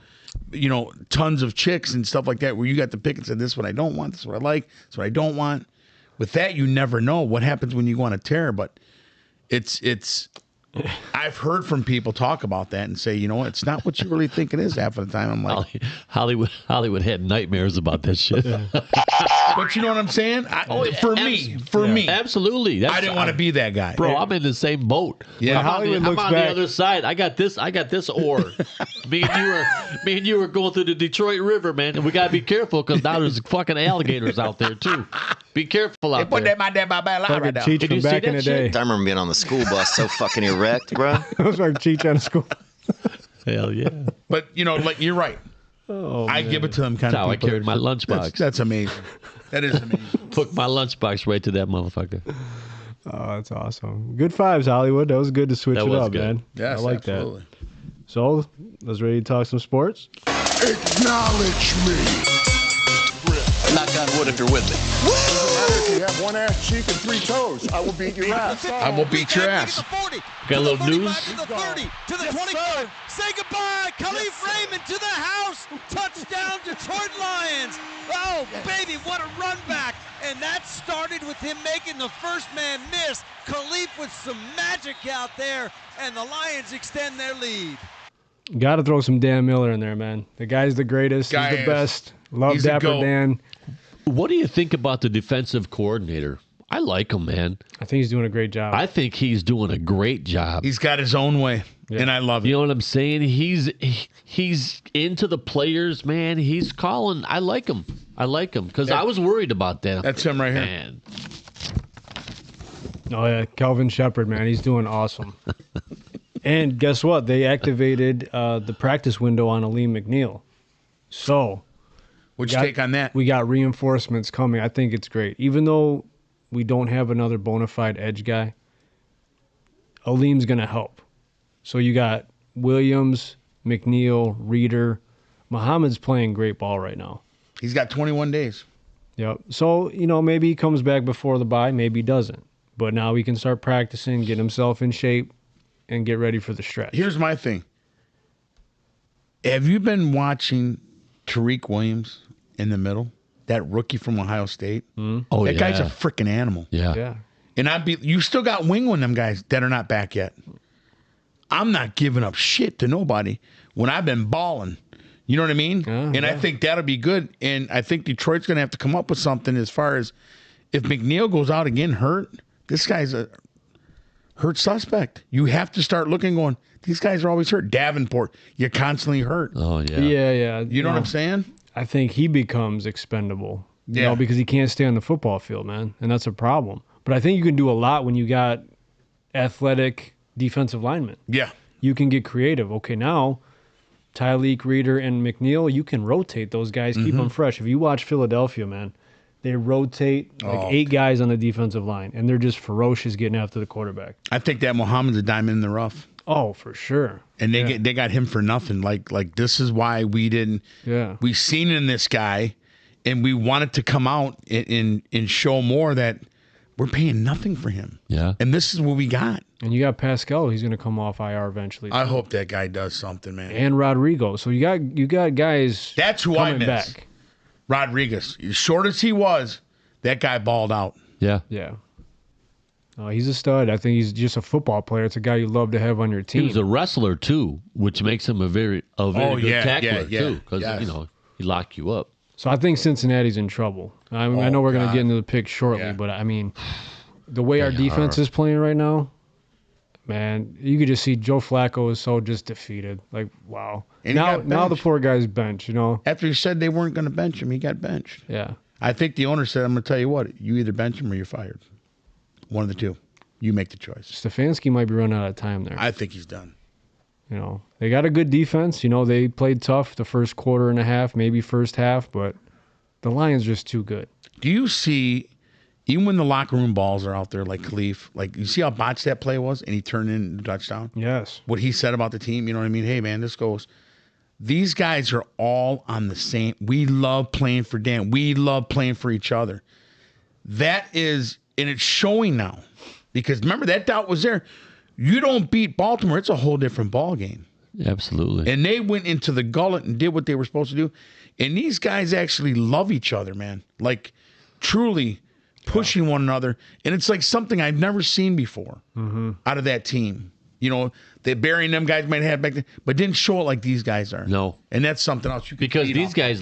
tons of chicks and stuff like that where you got to pick and say, this is what I don't want, this is what I like, this is what I don't want. With that, you never know what happens when you go on a tear, but it's I've heard from people talk about that and say, it's not what you really think it is half of the time. I'm like, Hollywood had nightmares about this shit. But you know what I'm saying? For me. Absolutely. I didn't want to be that guy. Bro, I'm in the same boat. Yeah. Hollywood I'm looks on back. the other side. I got this oar. me and you were going through the Detroit River, man, and we gotta be careful because now there's fucking alligators out there too. Be careful out Put there. that right Fucking now. Cheech Did from you see back in that the shit? day. I remember being on the school bus so fucking erect, bro. I was like Cheech out of school. Hell yeah. But like you're right. I give it to them kind That's how of I people. carried my lunchbox. That's amazing. That is amazing. Took my lunchbox right to that motherfucker. Oh, that's awesome. Good fives, Hollywood. That was good to switch That it was up, good. man. Yes, I like absolutely. that. So, let's ready to talk some sports? Acknowledge me. Knock on wood if you're with me. If you have one ass cheek and 3 toes, I will beat your ass. I will beat your ass. Got a little news? To the 30, to the 25. Say goodbye, Khalif Raymond to the house. Touchdown, Detroit Lions. Oh, baby, what a run back. And that started with him making the first man miss. Khalif with some magic out there, and the Lions extend their lead. Got to throw some Dan Miller in there, man. The guy's the greatest. Guy He's the is. best. Love He's the Dapper GOAT. Dan. What do you think about the defensive coordinator? I like him, man. I think he's doing a great job. I think he's doing a great job. He's got his own way, and I love it. You know what I'm saying? He's into the players, man. He's calling. I like him because I was worried about that. That's him right here. Man, Oh, yeah. Kelvin Shepard, man. He's doing awesome. And guess what? They activated the practice window on Aleem McNeil. So, What's your take on that? we got reinforcements coming. I think it's great. Even though we don't have another bona fide edge guy, Aleem's going to help. So you got Williams, McNeil, Reeder. Muhammad's playing great ball right now. He's got 21 days. Yep. So, maybe he comes back before the bye, maybe he doesn't. But now he can start practicing, get himself in shape, and get ready for the stretch. Freaking my thing. Have you been watching Tariq Williams in the middle? That rookie from Ohio State? oh That yeah, guy's a freaking animal. Yeah. And you still got wing on them guys that are not back yet. I'm not giving up shit to nobody when I've been balling. You know what I mean? I think that'll be good. And I think Detroit's going to have to come up with something as far as if McNeil goes out again hurt, this guy's a hurt suspect. You have to start looking going, these guys are always hurt. Davenport, you're constantly hurt. Oh yeah. Yeah. You know what I'm saying? I think he becomes expendable. Yeah. Because he can't stay on the football field, man. And that's a problem. But I think you can do a lot when you got athletic defensive linemen. Yeah. You can get creative. Okay, now Tyleek, Reeder, and McNeil, you can rotate those guys, keep them fresh. If you watch Philadelphia, man, they rotate like 8 guys on the defensive line, and they're just ferocious getting after the quarterback. I think that Muhammad's a diamond in the rough. Oh, for sure. And they got him for nothing. Like this is why we didn't. Yeah. We seen in this guy, and we wanted to come out and show more that we're paying nothing for him. Yeah. And this is what we got. And you got Pascal, he's going to come off IR eventually. I hope that guy does something, man. And Rodrigo. So you got guys That's who I coming miss. back. Rodriguez, as short as he was, that guy balled out. Yeah. Yeah. He's a stud. I think he's just a football player. It's a guy you love to have on your He team. was a wrestler too, which makes him a very good tackler too, because he lock you up. So I think Cincinnati's in trouble. I know we're going to God. get into the pick shortly, Yeah. but I mean, the way our defense is playing right now, man, you could just see Joe Flacco is so just defeated. Like, wow. And he Now got the benched. poor guy's bench, After he said they weren't going to bench him, he got benched. Yeah. I think the owner said, I'm going to tell you what, you either bench him or you're fired. One of the two. You make the choice. Stefanski might be running out of time there. I think he's done. They got a good defense. They played tough the first quarter and a half, maybe first half, but the Lions are just too good. Do you see, even when the locker room balls are out there like Khalif, like you see how botched that play was and he turned in the touchdown? Yes. What he said about the team, you know what I mean? Hey, man, this goes. These guys are all on the same. We love playing for Dan. We love playing for each other. That is, and it's showing now. Because remember, that doubt was there. You don't beat Baltimore, it's a whole different ball game. Absolutely. And they went into the gullet and did what they were supposed to do. And these guys actually love each other, man. Like, truly pushing one another. And it's like something I've never seen before out of that team. they burying them guys might have back then, but didn't show it like these guys are. No. And that's something else you can Because feed these off. guys,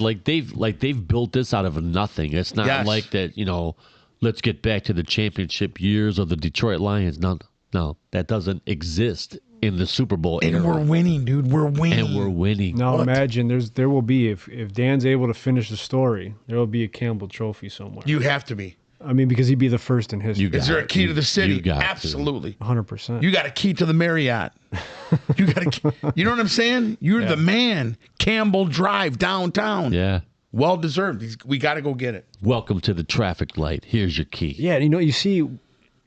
they've built this out of nothing. It's not Yes. like that, let's get back to the championship years of the Detroit Lions. No, that doesn't exist in the Super Bowl And era. we're winning, dude. We're winning. And we're winning. Now What? imagine there will be if Dan's able to finish the story, there will be a Campbell Trophy somewhere. You have to be. I mean, because he'd be the first in history. Is there a key to the city? You got to. Absolutely. 100%. You got a key to the Marriott. You know what I'm saying? You're the man. Campbell Drive downtown. Yeah. Well deserved. We got to go get it. Welcome to the traffic light. Here's your key. Yeah, you see,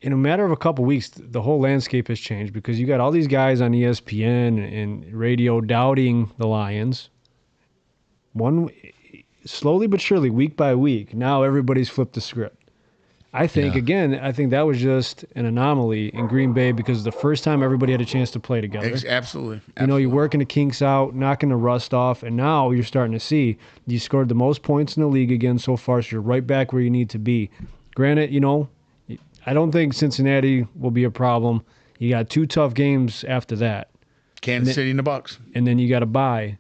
in a matter of a couple weeks, the whole landscape has changed because you got all these guys on ESPN and radio doubting the Lions. Slowly but surely, week by week, now everybody's flipped the script. I think that was just an anomaly in Green Bay because the first time everybody had a chance to play together. Absolutely. You're working the kinks out, knocking the rust off, and now you're starting to see you scored the most points in the league again so far, so you're right back where you need to be. Granted, I don't think Cincinnati will be a problem. You got 2 tough games after that, Kansas City and the Bucks. and then you got to bye,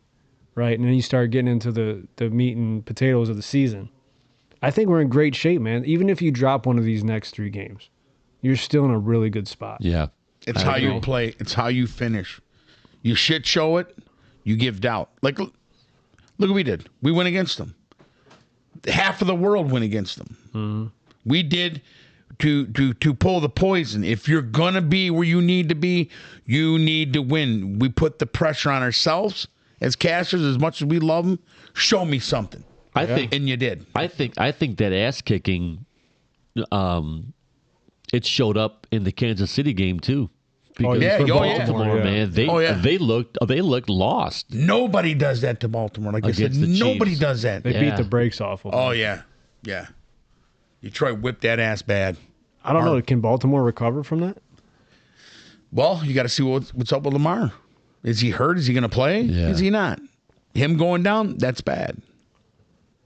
right? And then you start getting into the meat and potatoes of the season. I think we're in great shape, man. Even if you drop one of these next 3 games, you're still in a really good spot. Yeah. It's how you play. It's how you finish. You shit show it, you give doubt. Like, look what we did. We went against them. Half of the world went against them. Mm-hmm. We did to pull the poison. If you're going to be where you need to be, you need to win. We put the pressure on ourselves as casters as much as we love them. Show me something. I think And you did. I think that ass kicking it showed up in the Kansas City game too. Because yeah. for Oh, yeah. Baltimore, man, they looked lost. Nobody does that to Baltimore. Like I said, Against the nobody Chiefs. does that. They Yeah. beat the brakes off of them. Oh, yeah. Yeah. Detroit whipped that ass bad. I don't know. Can Baltimore recover from that? Well, you got to see what's up with Lamar. Is he hurt? Is he going to play? Yeah. Is he not? Him going down, that's bad.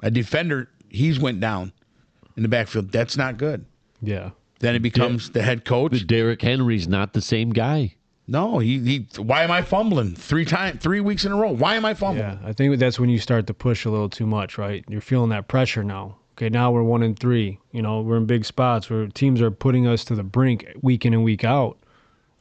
A defender, he's went down in the backfield. That's not good. Yeah. Then he becomes the head coach. Derrick Henry's not the same guy. No, he. Why am I fumbling 3 weeks in a row? Why am I fumbling? Yeah, I think that's when you start to push a little too much, right? You're feeling that pressure now. Okay, now we're 1-3. We're in big spots where teams are putting us to the brink week in and week out.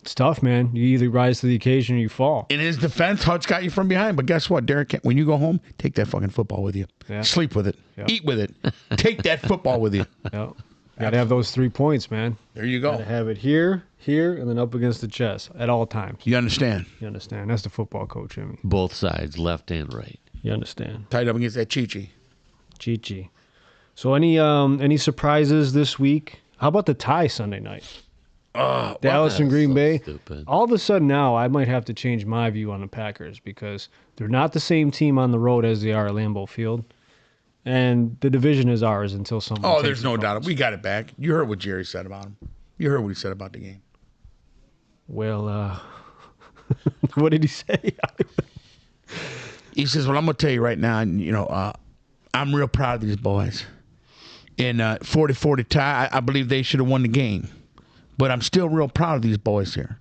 It's tough, man. You either rise to the occasion or you fall. In his defense, Hutch got you from behind. But guess what, Derek? When you go home, take that fucking football with you. Yeah. Sleep with it. Yeah. Eat with it. Take that football with you. Yep. Got to have those 3 points, man. There you Got to go. have it here, and then up against the chest at all times. You understand? You understand? That's the football coach in me. Both sides, left and right. You understand? Tied up against that Chi-Chi. Chi-Chi. So any surprises this week? How about the tie Sunday night? Dallas and Green Bay. Stupid. All of a sudden now, I might have to change my view on the Packers because they're not the same team on the road as they are at Lambeau Field. And the division is ours until someone Oh, takes there's it no from doubt. us. We got it back. You heard what Jerry said about him. You heard what he said about the game. Well, what did he say? He says, well, I'm going to tell you right now, I'm real proud of these boys. In 40-40 tie, I believe they should have won the game. But I'm still real proud of these boys here.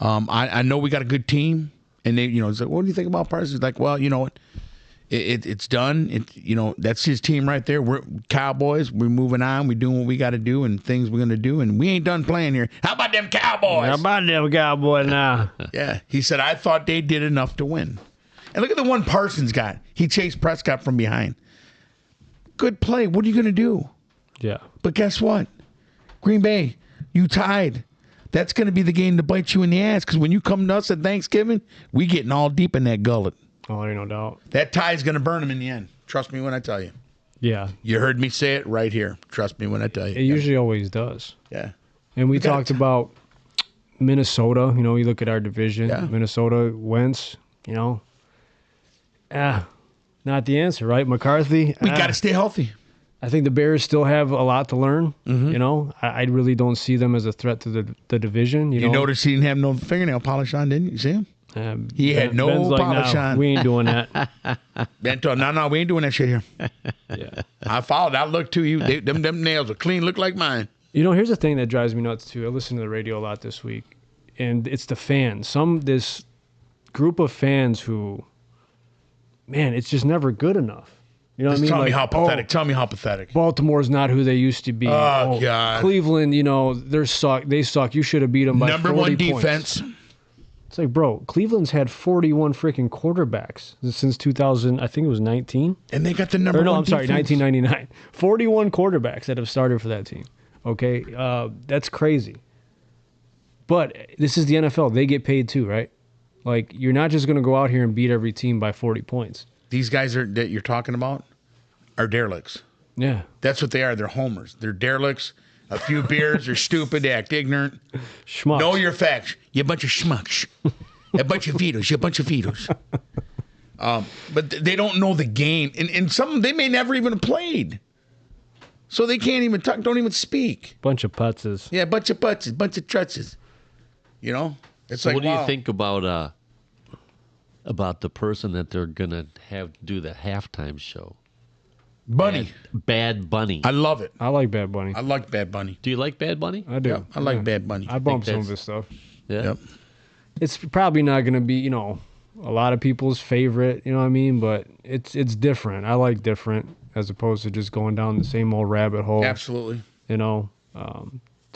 I know we got a good team. And they, it's like, what do you think about Parsons? He's like, well, you know what? It's done. That's his team right there. We're Cowboys. We're moving on. We're doing what we got to do and things we're going to do. And we ain't done playing here. How about them Cowboys? How about them Cowboys now? Yeah. He said, I thought they did enough to win. And look at the one Parsons got. He chased Prescott from behind. Good play. What are you going to do? Yeah. But guess what? Green Bay, you tied. That's going to be the game to bite you in the ass because when you come to us at Thanksgiving, we getting all deep in that gullet. Oh, there ain't no doubt. That tie is going to burn them in the end. Trust me when I tell you. Yeah. You heard me say it right here. Trust me when I tell you. It usually always does. Yeah. And we got talked about Minnesota. You look at our division. Yeah. Minnesota, Wentz, not the answer, right? McCarthy. We got to stay healthy. I think the Bears still have a lot to learn. Mm-hmm. I really don't see them as a threat to the division. You noticed he didn't have no fingernail polish on, didn't you? See him? He had no Ben's like, polish "Nah, on. We ain't doing that. Ben told him, no, we ain't doing that shit here. Yeah. I followed. I looked too. Them nails are clean, look like mine. Here's the thing that drives me nuts too. I listen to the radio a lot this week. and it's the fans. This group of fans who, man, it's just never good enough. You know what I mean? Tell me Like, how pathetic. Tell me how pathetic. Baltimore's not who they used to be. Oh, God. Cleveland, they suck. You should have beat them by Number 40 one points. defense. It's like, bro, Cleveland's had 41 freaking quarterbacks since 2000. I think it was 19. And they got the number one defense. 1999. 41 quarterbacks that have started for that team. Okay, that's crazy. But this is the NFL. They get paid too, right? Like, you're not just going to go out here and beat every team by 40 points. These guys that you're talking about are derelicts. Yeah. That's what they are. They're homers. They're derelicts. A few beers. They're stupid. They act ignorant. Schmucks. Know your facts. You a bunch of schmucks. A bunch of fetos. You a bunch of fetos. But they don't know the game. And some of them, they may never even have played. So they can't even talk, don't even speak. Bunch of putzes. Yeah, bunch of putzes, bunch of trutzes. You know? It's So like, what do wow. you think about the person that they're gonna have do the halftime show? Bunny. Bad Bunny. I love it. I like Bad Bunny. I like Bad Bunny. Do you like Bad Bunny? I do. Yeah, I like Bad Bunny. I bump some of that's- his stuff. Yeah. Yep. It's probably not going to be, a lot of people's favorite, you know what I mean? But it's different. I like different as opposed to just going down the same old rabbit hole. Absolutely. They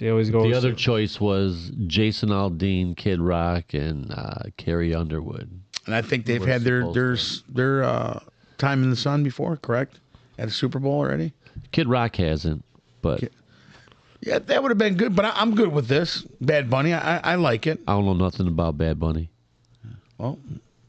always go. The other choice was Jason Aldean, Kid Rock, and Carrie Underwood. And I think they've We're had their time in the sun before, correct? At a Super Bowl already? Kid Rock hasn't, but Yeah, that would have been good, but I'm good with this. Bad Bunny, I like it. I don't know nothing about Bad Bunny. Well,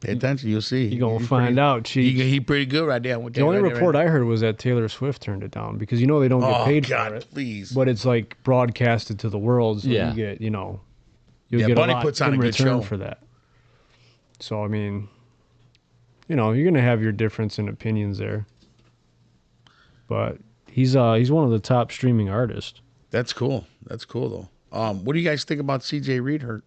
pay attention, you'll see. You're going to find out, Chief. He pretty good right there. The only report I heard was that Taylor Swift turned it down because they don't get paid God, for it. please. But it's like broadcasted to the world, so Yeah. you get, you'll Yeah, get Bunny a lot puts on in a good return show. for that. So I mean, you're going to have your difference in opinions there. But he's one of the top streaming artists. That's cool. That's cool, though. What do you guys think about C.J. Reed hurt?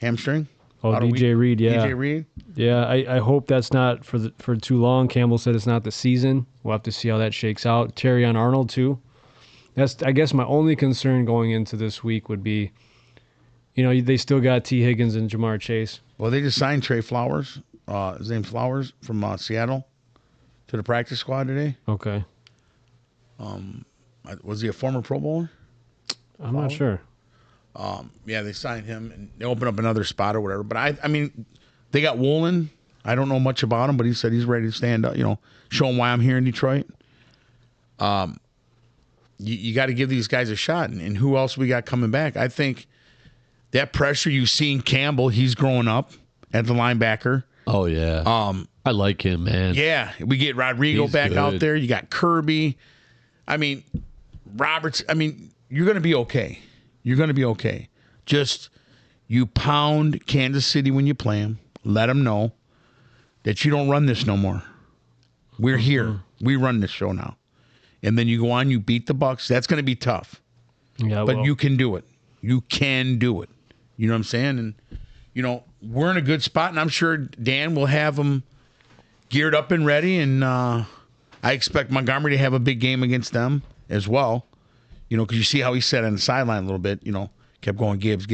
Hamstring? Oh, About a DJ week? Reed, yeah. DJ Reed? Yeah, I hope that's not for too long. Campbell said it's not the season. We'll have to see how that shakes out. Terry on Arnold, too. That's, I guess, my only concern going into this week would be, they still got T. Higgins and Jamar Chase. Well, they just signed Trey Flowers. His name's Flowers from Seattle to the practice squad today. Okay. Was he a former Pro Bowler? I'm not sure. Yeah, they signed him and they opened up another spot or whatever. But I mean, they got Woolen. I don't know much about him, but he said he's ready to stand up. Show him why I'm here in Detroit. You got to give these guys a shot. And who else we got coming back? I think that pressure you've seen Campbell. He's growing up at the linebacker. Oh yeah. I like him, man. Yeah, we get Rodrigo He's back good. out there. You got Kirby. I mean, Roberts. I mean, you're going to be okay. You're going to be okay. Just you pound Kansas City when you play them. Let them know that you don't run this no more. We're here. We run this show now. And then you go on, you beat the Bucks. That's going to be tough. Yeah, But well, you can do it. You can do it. You know what I'm saying? And, we're in a good spot, and I'm sure Dan will have them geared up and ready. And I expect Montgomery to have a big game against them as well. Because you see how he sat on the sideline a little bit, kept going Gibbs.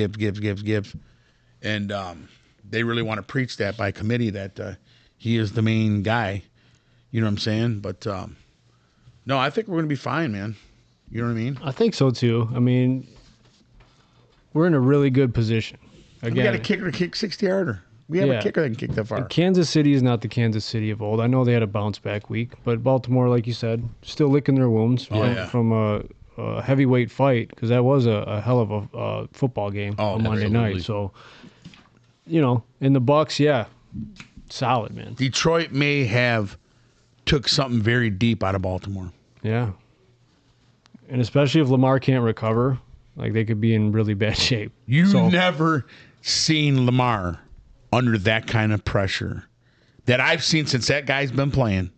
And they really want to preach that by committee that he is the main guy. You know what I'm saying? But, no, I think we're going to be fine, man. You know what I mean? I think so too. I mean, we're in a really good position. We got a kicker to kick 60-yarder. We have a kicker that can kick that far. Kansas City is not the Kansas City of old. I know they had a bounce back week, but Baltimore, like you said, still licking their wounds from a heavyweight fight because that was a hell of a football game on Monday night. So, in the Bucks, solid, man. Detroit may have took something very deep out of Baltimore. Yeah. And especially if Lamar can't recover, like they could be in really bad shape. You've never seen Lamar under that kind of pressure that I've seen since that guy's been playing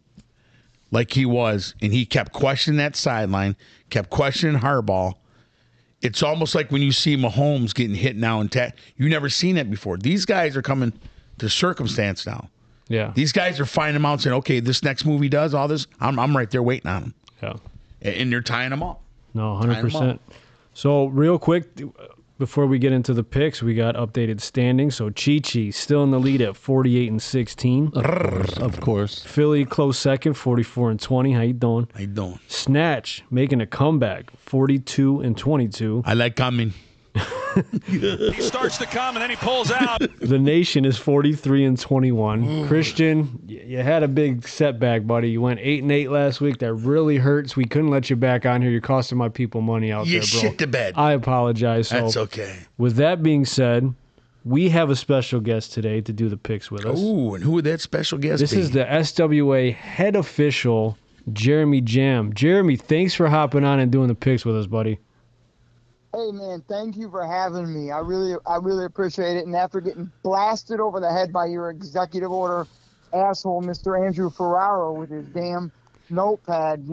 like he was, and he kept questioning that sideline, kept questioning Harbaugh. It's almost like when you see Mahomes getting hit now and you never seen that before. These guys are coming to circumstance now. Yeah. These guys are finding them out saying, okay, this next move he does, all this, I'm right there waiting on him. Yeah. And they're tying them up. No, Tying 'em 100%. up. So real quick, Before we get into the picks, we got updated standings. So Chi-Chi still in the lead at 48-16. Of course. Fillie close second, 44-20. How you doing? How you doing? Snatch making a comeback, 42-22. I like coming. He starts to come and then he pulls out. The Nation is 43-21. Christian, you had a big setback, buddy. You went 8-8 last week. That really hurts. We couldn't let you back on here. You're costing my people money out You there, bro. shit the bed. I apologize. So, That's okay. with that being said, we have a special guest today to do the picks with us. Ooh, and who would that special guest This be? is the SWA head official, Jeremy Jam. Jeremy, thanks for hopping on and doing the picks with us, buddy. Hey man, thank you for having me. I really appreciate it. And after getting blasted over the head by your executive order asshole, Mr. Andrew Ferraro, with his damn notepad,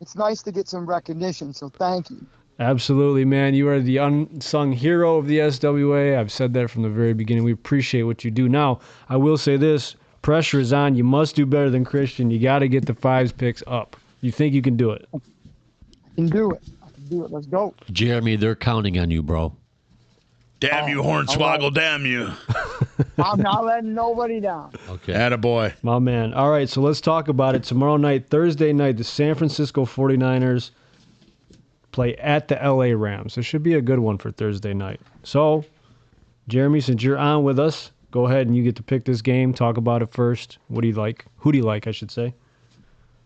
it's nice to get some recognition. So thank you. Absolutely, man. You are the unsung hero of the SWA. I've said that from the very beginning. We appreciate what you do. Now, I will say this. Pressure is on. You must do better than Christian. You got to get the fives picks up. You think you can do it? I can do it. Let's go. Jeremy, they're counting on you, bro. Damn you, Hornswoggle, damn you. I'm not letting nobody down. Okay. Attaboy. My man. All right, so let's talk about it. Tomorrow night, Thursday night, the San Francisco 49ers play at the LA Rams. This should be a good one for Thursday night. So, Jeremy, since you're on with us, go ahead and you get to pick this game. Talk about it first. What do you like? Who do you like, I should say?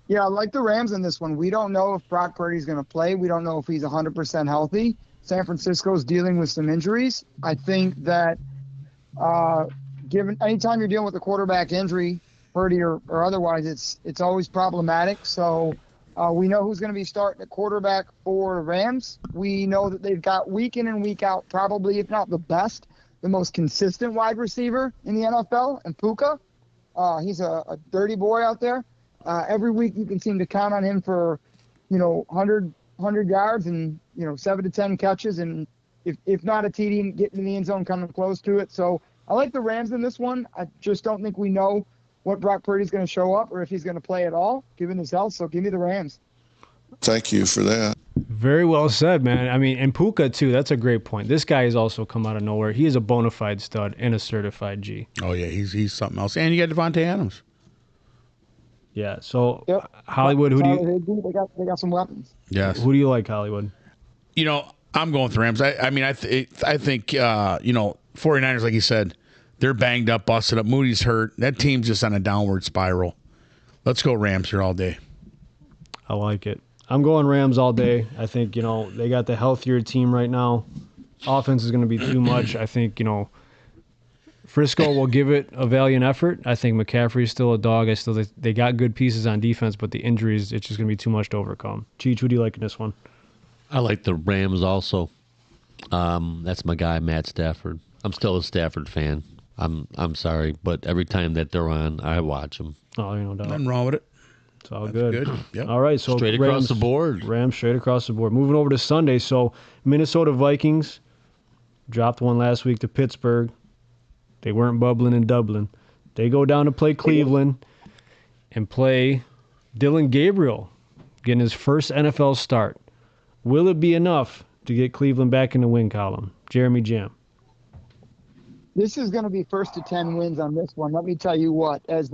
Yeah, I like the Rams in this one. We don't know if Brock Purdy's going to play. We don't know if he's 100% healthy. San Francisco's dealing with some injuries. I think that given anytime you're dealing with a quarterback injury, Purdy or otherwise, it's always problematic. So we know who's going to be starting at quarterback for the Rams. We know that they've got week in and week out, probably, if not the best, the most consistent wide receiver in the NFL, and Puka. He's a dirty boy out there. Every week you can seem to count on him for, 100 yards and, 7 to 10 catches. And if not a TD, getting in the end zone, coming close to it. So I like the Rams in this one. I just don't think we know what Brock Purdy's going to show up or if he's going to play at all, given his health. So give me the Rams. Thank you for that. Very well said, man. I mean, and Puka, too, that's a great point. This guy has also come out of nowhere. He is a bona fide stud and a certified G. Oh, yeah, he's something else. And you got Devontae Adams. Yeah, so Yep. Hollywood, who do you They got some weapons. Yes. who do you like, Hollywood? I'm going with the Rams. I think 49ers, like you said, they're banged up, busted up. Moody's hurt. That team's just on a downward spiral. Let's go Rams here all day. I like it. I'm going Rams all day. I think, they got the healthier team right now. Offense is going to be too much. I think, Frisco will give it a valiant effort. I think McCaffrey's still a dog. They got good pieces on defense, but the injuries, it's just going to be too much to overcome. Cheech, who do you like in this one? I like the Rams also. That's my guy, Matt Stafford. I'm still a Stafford fan. I'm sorry, but every time that they're on, I watch them. Oh, no doubt. Nothing wrong with it. It's all good. Yep. All right, so Straight across the board. Rams straight across the board. Moving over to Sunday. So Minnesota Vikings dropped one last week to Pittsburgh. They weren't bubbling in Dublin. They go down to play Cleveland and play Dylan Gabriel, getting his first NFL start. Will it be enough to get Cleveland back in the win column? Jeremy Jam. This is going to be first to 10 wins on this one. Let me tell you what. As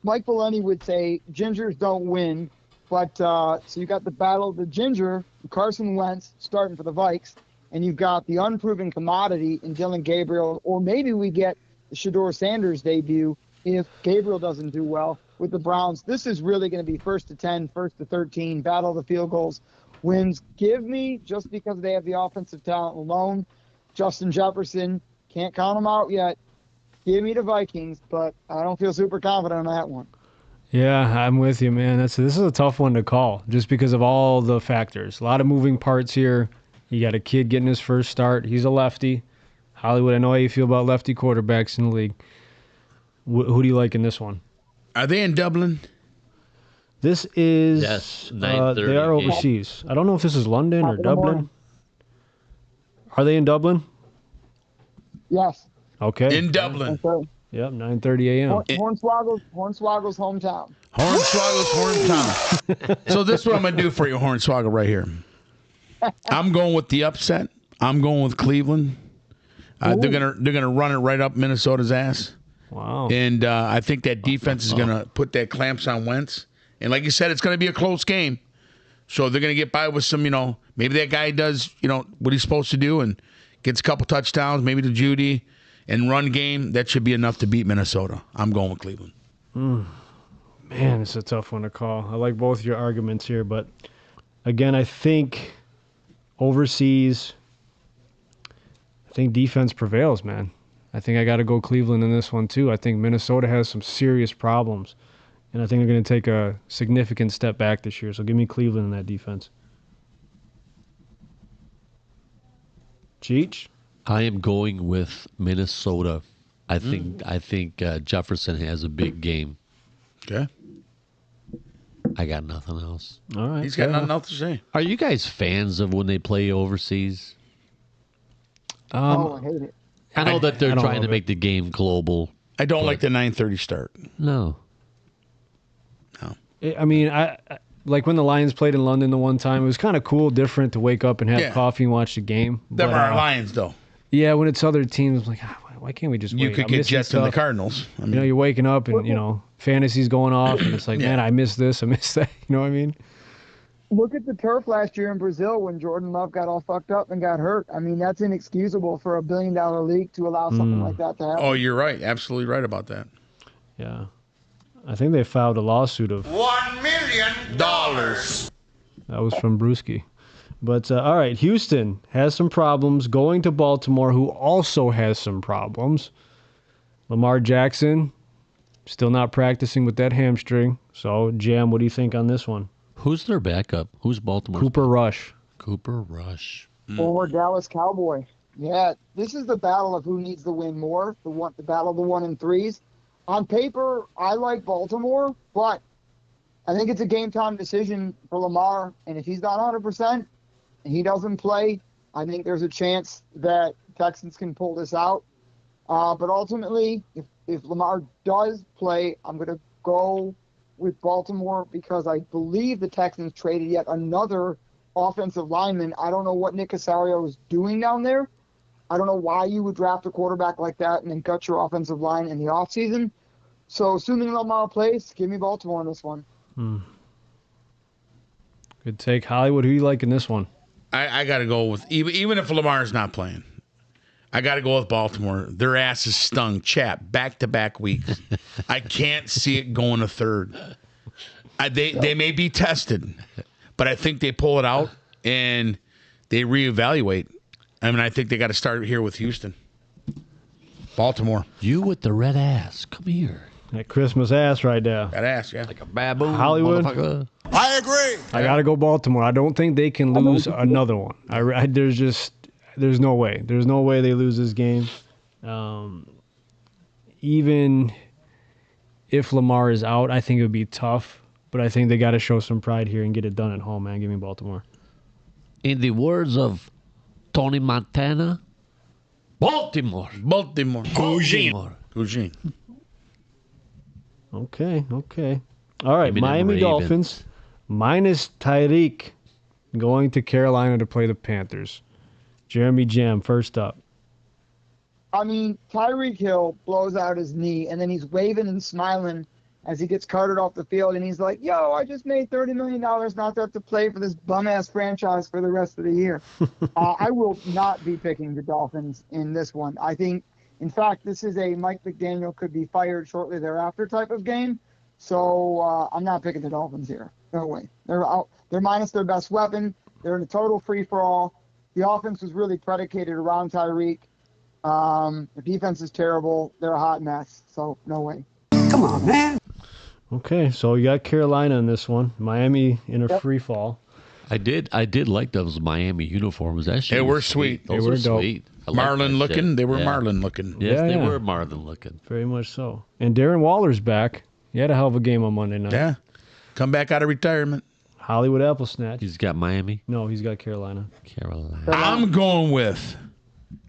Mike Valeni would say, gingers don't win. But so you got the battle of the ginger, Carson Wentz starting for the Vikes, and you've got the unproven commodity in Dylan Gabriel, or maybe we get the Shedeur Sanders debut if Gabriel doesn't do well with the Browns. This is really going to be first to 10, first to 13, battle of the field goals. Wins, give me, just because they have the offensive talent alone, Justin Jefferson. Can't count them out yet. Give me the Vikings, but I don't feel super confident on that one. Yeah, I'm with you, man. This is a tough one to call just because of all the factors. A lot of moving parts here. You got a kid getting his first start. He's a lefty. Hollywood, I know how you feel about lefty quarterbacks in the league. Who do you like in this one? Are they in Dublin? This is... Yes, 9:30 they are game. overseas. I don't know if this is London or Dublin. Are they in Dublin? Yes. Okay. In Dublin. Okay. Yep, 9:30 a.m. Hornswoggle's hometown. Hornswoggle's hometown. So this is what I'm going to do for you, Hornswoggle, right here. I'm going with the upset. I'm going with Cleveland. They're gonna run it right up Minnesota's ass. Wow. And I think that defense is gonna put that clamps on Wentz. And like you said, it's gonna be a close game. So they're gonna get by with some, maybe that guy does, what he's supposed to do and gets a couple touchdowns, maybe to Judy, and run game. That should be enough to beat Minnesota. I'm going with Cleveland. Man, it's a tough one to call. I like both your arguments here, but again, I think overseas, I think defense prevails, man. I think I got to go Cleveland in this one, too. I think Minnesota has some serious problems, and I think they're going to take a significant step back this year. So give me Cleveland in that defense. Cheech? I am going with Minnesota. I think Jefferson has a big game. Okay. I got nothing else. All right. He's got nothing else to say. Are you guys fans of when they play overseas? I hate it. I know that they're I don't trying to love make the game global. I don't like the 9:30 start. No. I mean, I like when the Lions played in London the one time. It was kind of cool, different to wake up and have coffee and watch the game. Them are our Lions, though. Yeah, when it's other teams, I'm like, why can't we just wait? You could I'm get missing Jets and the stuff. Cardinals. I mean, You're waking up and, fantasy's going off, and it's like, man, I missed this, I missed that. You know what I mean? Look at the turf last year in Brazil when Jordan Love got all fucked up and got hurt. I mean, that's inexcusable for a $1 billion league to allow something like that to happen. oh, you're right. Absolutely right about that. Yeah. I think they filed a lawsuit of $1 million. that was from Brewski. But, all right, Houston has some problems going to Baltimore, who also has some problems. Lamar Jackson still not practicing with that hamstring. So, Jam, what do you think on this one? Who's their backup? Who's Baltimore? Cooper Rush. Cooper Rush. Former Dallas Cowboy. Yeah, this is the battle of who needs to win more, the battle of the 1 and 3s. On paper, I like Baltimore, but I think it's a game-time decision for Lamar, and if he's not 100% and he doesn't play, I think there's a chance that Texans can pull this out. But ultimately, if Lamar does play, I'm going to go with Baltimore because I believe the Texans traded yet another offensive lineman. I don't know what Nick Casario is doing down there. I don't know why you would draft a quarterback like that and then cut your offensive line in the offseason. So assuming Lamar plays, give me Baltimore in this one. Good take. Hollywood, who you like in this one? I got to go with, even if Lamar's not playing, I got to go with Baltimore. Their ass is stung, back-to-back weeks. I can't see it going a third. They may be tested, but I think they pull it out and they reevaluate. I mean, I think they got to start here with Houston. Baltimore. You with the red ass. Come here. That Christmas ass right there. That ass, yeah. Like a baboon. Hollywood. Motherfucker. I agree. I got to go Baltimore. I don't think they can lose another one. There's no way. There's no way they lose this game. Even if Lamar is out, I think it would be tough. But I think they got to show some pride here and get it done at home, man. Give me Baltimore. In the words of Tony Montana, Baltimore. Baltimore. Baltimore. Eugene. Okay. All right, Maybe them Miami Ravens. Dolphins minus Tyreek going to Carolina to play the Panthers. Jeremy Jam, first up. I mean, Tyreek Hill blows out his knee, and then he's waving and smiling as he gets carted off the field, and he's like, yo, I just made $30 million not to have to play for this bum-ass franchise for the rest of the year. I will not be picking the Dolphins in this one. I think, in fact, this is a Mike McDaniel could be fired shortly thereafter type of game, so I'm not picking the Dolphins here. No way. They're out. They're minus their best weapon. They're in a total free-for-all. The offense was really predicated around Tyreek. The defense is terrible. They're a hot mess, so no way. Come on, man. Okay, so you got Carolina in this one. Miami in a free fall. I did like those Miami uniforms. Actually, They were sweet. Those They were were dope. sweet. I like Marlin that looking. shit. They were Yeah. Marlin looking. Yes, Yeah, they yeah. were Marlin looking. Very much so. And Darren Waller's back. He had a hell of a game on Monday night. Yeah. Come back out of retirement. Hollywood Apple Snatch. He's got Miami, No, he's got Carolina. Carolina. I'm going with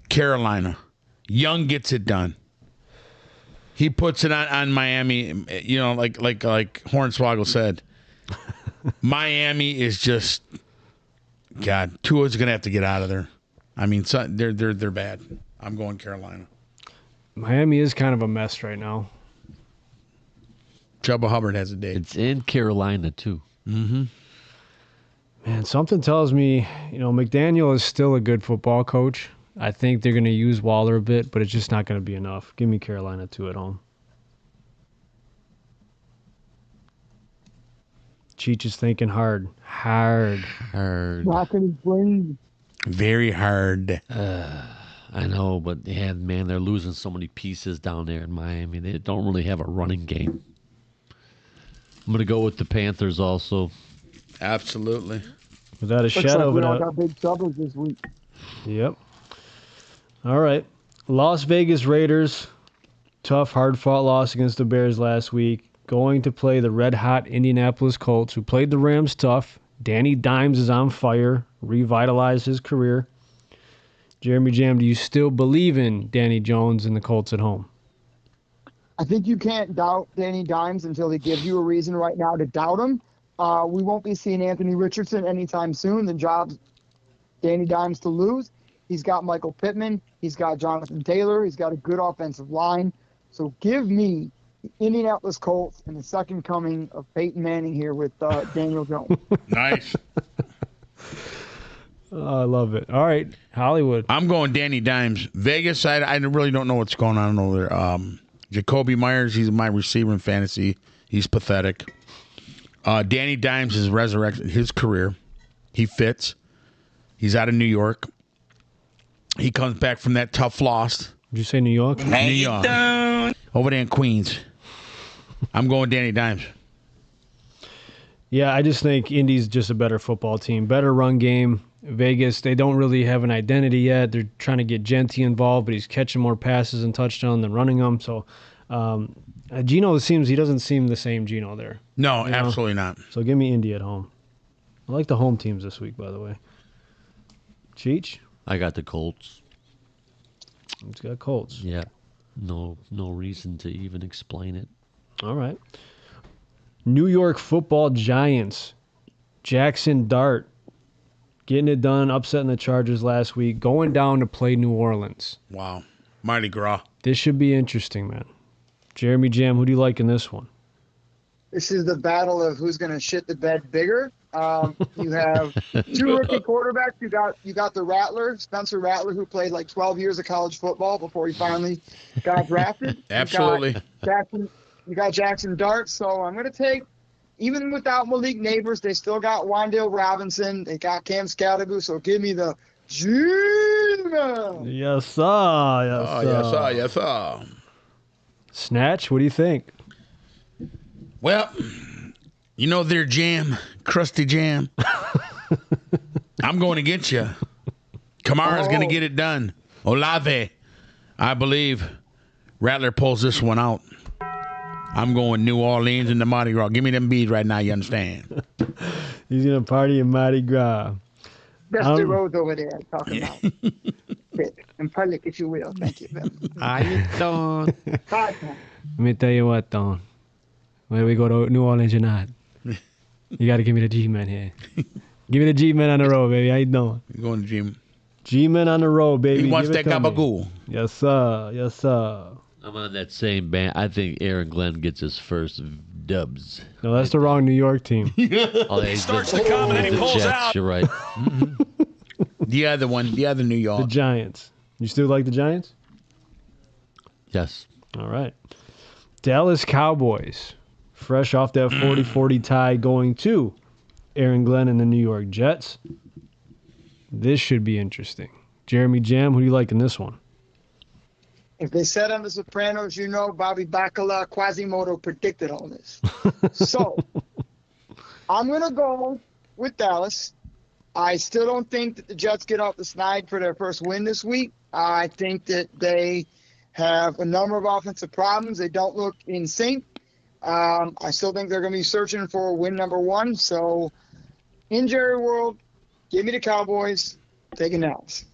Carolina. Young gets it done. He puts it on Miami, like Hornswoggle said. Miami is just, God, Tua's going to have to get out of there. I mean, they're bad. I'm going Carolina. Miami is kind of a mess right now. Chubba Hubbard has a day. It's in Carolina, too. Mm-hmm. Man, something tells me, McDaniel is still a good football coach. I think they're going to use Waller a bit, but it's just not going to be enough. Give me Carolina 2 at home. Cheech is thinking hard. Hard. Rocking his brain. Very hard. I know, but they're losing so many pieces down there in Miami. They don't really have a running game. I'm going to go with the Panthers also. Absolutely. Without a Looks shadow like of we a all doubt. got big troubles this week. Yep. All right. Las Vegas Raiders. Tough, hard-fought loss against the Bears last week. Going to play the red-hot Indianapolis Colts, who played the Rams tough. Danny Dimes is on fire. Revitalized his career. Jeremy Jam, do you still believe in Danny Jones and the Colts at home? I think you can't doubt Danny Dimes until he gives you a reason right now to doubt him. We won't be seeing Anthony Richardson anytime soon. The job's Danny Dimes to lose. He's got Michael Pittman. He's got Jonathan Taylor. He's got a good offensive line. So give me the Indianapolis Colts and the second coming of Peyton Manning here with Daniel Jones. Nice. Oh, I love it. All right, Hollywood. I'm going Danny Dimes. Vegas, I really don't know what's going on over there. Jacoby Myers, he's my receiver in fantasy. He's pathetic. Danny Dimes has resurrected his career. He fits. He's out of New York. He comes back from that tough loss. Did you say New York? New York. Over there in Queens. I'm going Danny Dimes. Yeah, I just think Indy's just a better football team. Better run game. Vegas, they don't really have an identity yet. They're trying to get Genty involved, but he's catching more passes and touchdowns than running them. So Geno he doesn't seem the same Geno there. No, absolutely not. So give me Indy at home. I like the home teams this week, by the way. Cheech? I got the Colts. It's got Colts. Yeah. No reason to even explain it. All right. New York Football Giants. Jackson Dart getting it done, upsetting the Chargers last week, going down to play New Orleans. Wow. Mardi Gras. This should be interesting, man. Jeremy Jam, who do you like in this one? This is the battle of who's going to shit the bed bigger. You have two rookie quarterbacks. You got the Rattler, Spencer Rattler, who played like 12 years of college football before he finally got drafted. Absolutely. You got Jackson Dart. So I'm going to take, even without Malik Neighbors, they still got Wan'Dale Robinson. They got Cam Scattergoose. So give me the G-Man. Yes, sir. Yes, sir. Snatch, what do you think? Well, their jam, crusty jam. I'm going against you. Kamara's going to get it done. Olave, I believe Rattler pulls this one out. I'm going New Orleans and the Mardi Gras. Give me them beads right now, you understand? He's going to party in Mardi Gras. That's the road over there I'm talking about. In public, if you will. Thank you. How you doing? Hi, Let me tell you what, Don. Whether we go to New Orleans or not, you got to give me the G-Man here. Give me the G-Man on the road, baby. How you doing? You're going to G. G-Man on the road, baby. He wants Give that it to me. gabagoo. Yes, sir. Yes, sir. I'm on that same band. I think Aaron Glenn gets his first dubs. No, that's the wrong New York team. Oh, he starts to come and then he pulls Jets, out. You're right. The other one, the other New The York. Giants. You still like the Giants? Yes. All right. Dallas Cowboys. Fresh off that 40-40 tie going to Aaron Glenn and the New York Jets. This should be interesting. Jeremy Jam, who do you like in this one? If they said on The Sopranos, Bobby Bacala, Quasimodo predicted all this. So, I'm going to go with Dallas. I still don't think that the Jets get off the snide for their first win this week. I think that they have a number of offensive problems. They don't look in sync. I still think they're going to be searching for win number one. So, in Jerry World, give me the Cowboys, taking Dallas.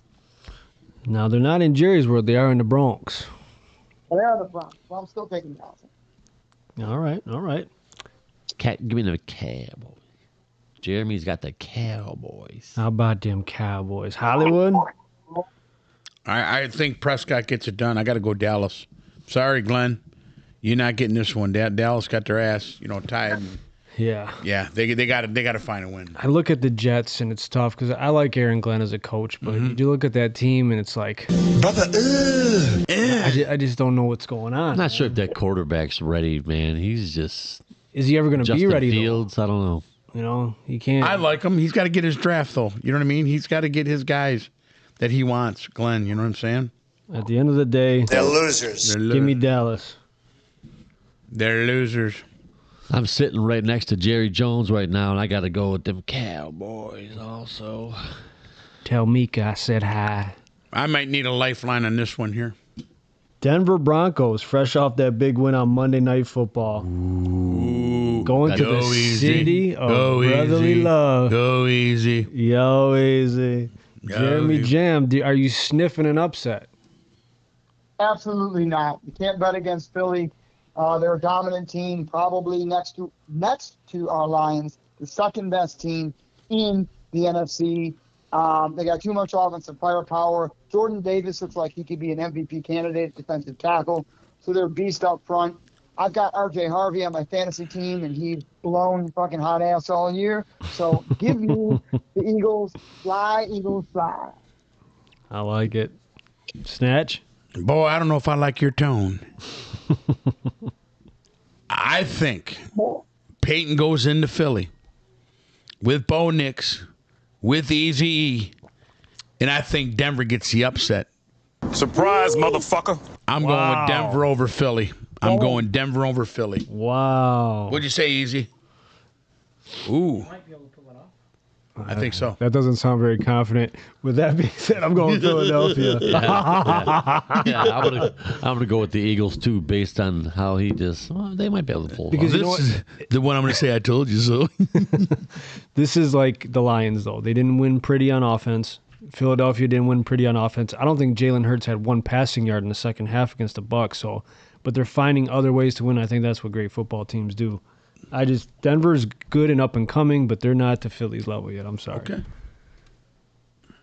Now, they're not in Jerry's world. They are in the Bronx. They are the Bronx, but I'm still taking Dallas. All right. All right. Give me the Cowboys. Jeremy's got the Cowboys. How about them Cowboys? Hollywood? I think Prescott gets it done. I got to go Dallas. Sorry, Glenn. You're not getting this one. Dallas got their ass, tied. Yeah. Yeah, they got to find a win. I look at the Jets, and it's tough because I like Aaron Glenn as a coach, but you do look at that team, and it's like, brother, I just don't know what's going on. I'm not sure if that quarterback's ready, man. He's just. Is he ever going to be ready? Fields, I don't know. He can't. I like him. He's got to get his draft, though. You know what I mean? He's got to get his guys that he wants. Glenn, you know what I'm saying? At the end of the day, they're losers. Give me Dallas. They're losers. I'm sitting right next to Jerry Jones right now, and I got to go with them Cowboys also. Tell Mika I said hi. I might need a lifeline on this one here. Denver Broncos, fresh off that big win on Monday Night Football. Ooh, going to the city of brotherly love. Go easy. Yo, easy. Jeremy Jam, are you sniffing an upset? Absolutely not. You can't bet against Philly. They're a dominant team, probably next to our Lions, the second best team in the NFC. They got too much offensive firepower. Jordan Davis looks like he could be an MVP candidate, defensive tackle. So they're beast up front. I've got RJ Harvey on my fantasy team, and he's blown fucking hot ass all year. So give me the Eagles. Fly, Eagles, fly. I like it. Snatch? Boy, I don't know if I like your tone. I think Peyton goes into Philly with Bo Nix, with Eazy-E, and I think Denver gets the upset. Surprise, motherfucker. I'm going with Denver over Philly. I'm going Denver over Philly. Wow. What'd you say, Easy? Ooh. I think so. That doesn't sound very confident. With that being said, I'm going Philadelphia. I'm gonna go with the Eagles too, based on how he just. Well, they might be able to pull. Because it you know off. This is the one I'm going to say I told you so. This is like the Lions, though. They didn't win pretty on offense. Philadelphia didn't win pretty on offense. I don't think Jalen Hurts had one passing yard in the second half against the Bucs. But they're finding other ways to win. I think that's what great football teams do. Denver's good and up and coming, but they're not to Philly's level yet. I'm sorry. Okay.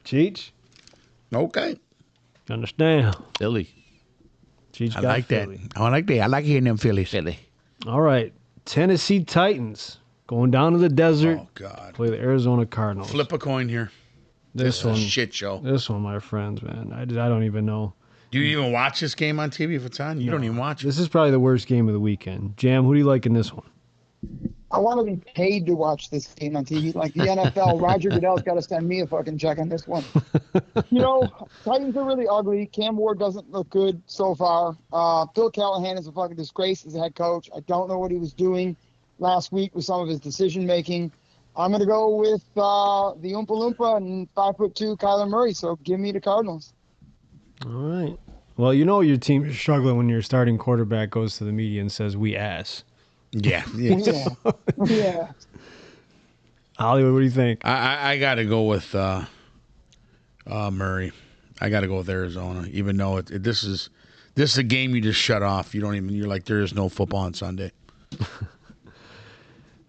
Cheech? Okay. You understand? Philly. Cheech I got like Philly. that. I like that. I like hearing them Phillies. Philly. All right. Tennessee Titans going down to the desert. Oh, God. Play the Arizona Cardinals. Flip a coin here. This is a one. shit show. This one, my friends, man. I don't even know. Do you even watch this game on TV if it's on? You don't even watch it. This is probably the worst game of the weekend. Jam, who do you like in this one? I want to be paid to watch this game on TV. Like the NFL, Roger Goodell's got to send me a fucking check on this one. Titans are really ugly. Cam Ward doesn't look good so far. Phil Callahan is a fucking disgrace as a head coach. I don't know what he was doing last week with some of his decision making. I'm going to go with the Oompa Loompa and 5'2" Kyler Murray. So give me the Cardinals. All right. Well, you know your team is struggling when your starting quarterback goes to the media and says, "We ass." Yeah. Yeah. Hollywood, what do you think? I got to go with Murray. I got to go with Arizona, even though this is a game you just shut off. You're like, there is no football on Sunday.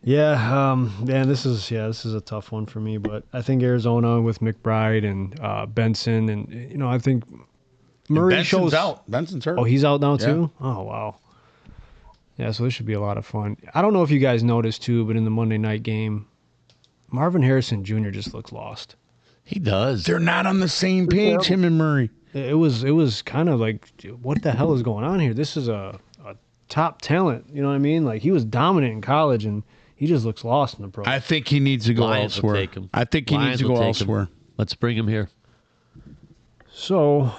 Yeah, man, this is a tough one for me, but I think Arizona with McBride and Benson, and I think Murray Benson's out. Benson's hurt. Oh, he's out now Yeah. too? Oh, wow. Yeah, so this should be a lot of fun. I don't know if you guys noticed too, but in the Monday night game, Marvin Harrison Jr. just looks lost. He does. They're not on the same page, him and Murray. It was kind of like, what the hell is going on here? This is a top talent, you know what I mean? Like, he was dominant in college, and he just looks lost in the pro. I think he needs to go Lions will elsewhere. take him. I think he Lions needs to will go take him. elsewhere. Let's bring him here. So,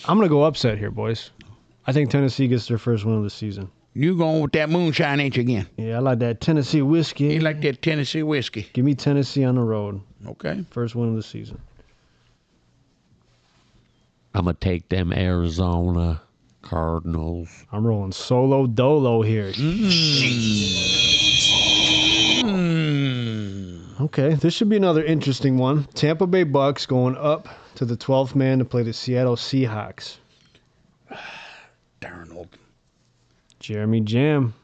I'm going to go upset here, boys. I think Tennessee gets their first win of the season. You going with that moonshine, ain't you, again? Yeah, I like that Tennessee whiskey. You like that Tennessee whiskey? Give me Tennessee on the road. Okay. First win of the season. I'm going to take them Arizona Cardinals. I'm rolling solo dolo here. Okay, this should be another interesting one. Tampa Bay Bucks going up to the 12th man to play the Seattle Seahawks. Darnold. Jeremy Jam.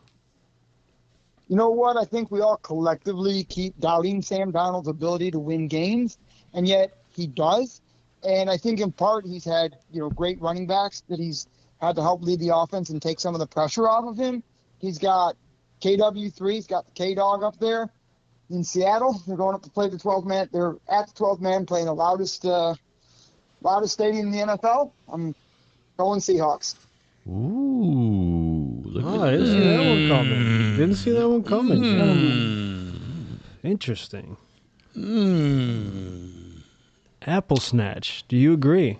You know what? I think we all collectively keep doubting Sam Darnold's ability to win games, and yet he does. And I think in part he's had, great running backs that he's had to help lead the offense and take some of the pressure off of him. He's got KW3, he's got the K-Dog up there in Seattle. They're going up to play the 12 man. They're at the 12 man playing the loudest stadium in the NFL. I'm going Seahawks. Ooh, look Oh, at I didn't see that one coming. Mm. Didn't see that one coming. Interesting. Apple snatch. Do you agree?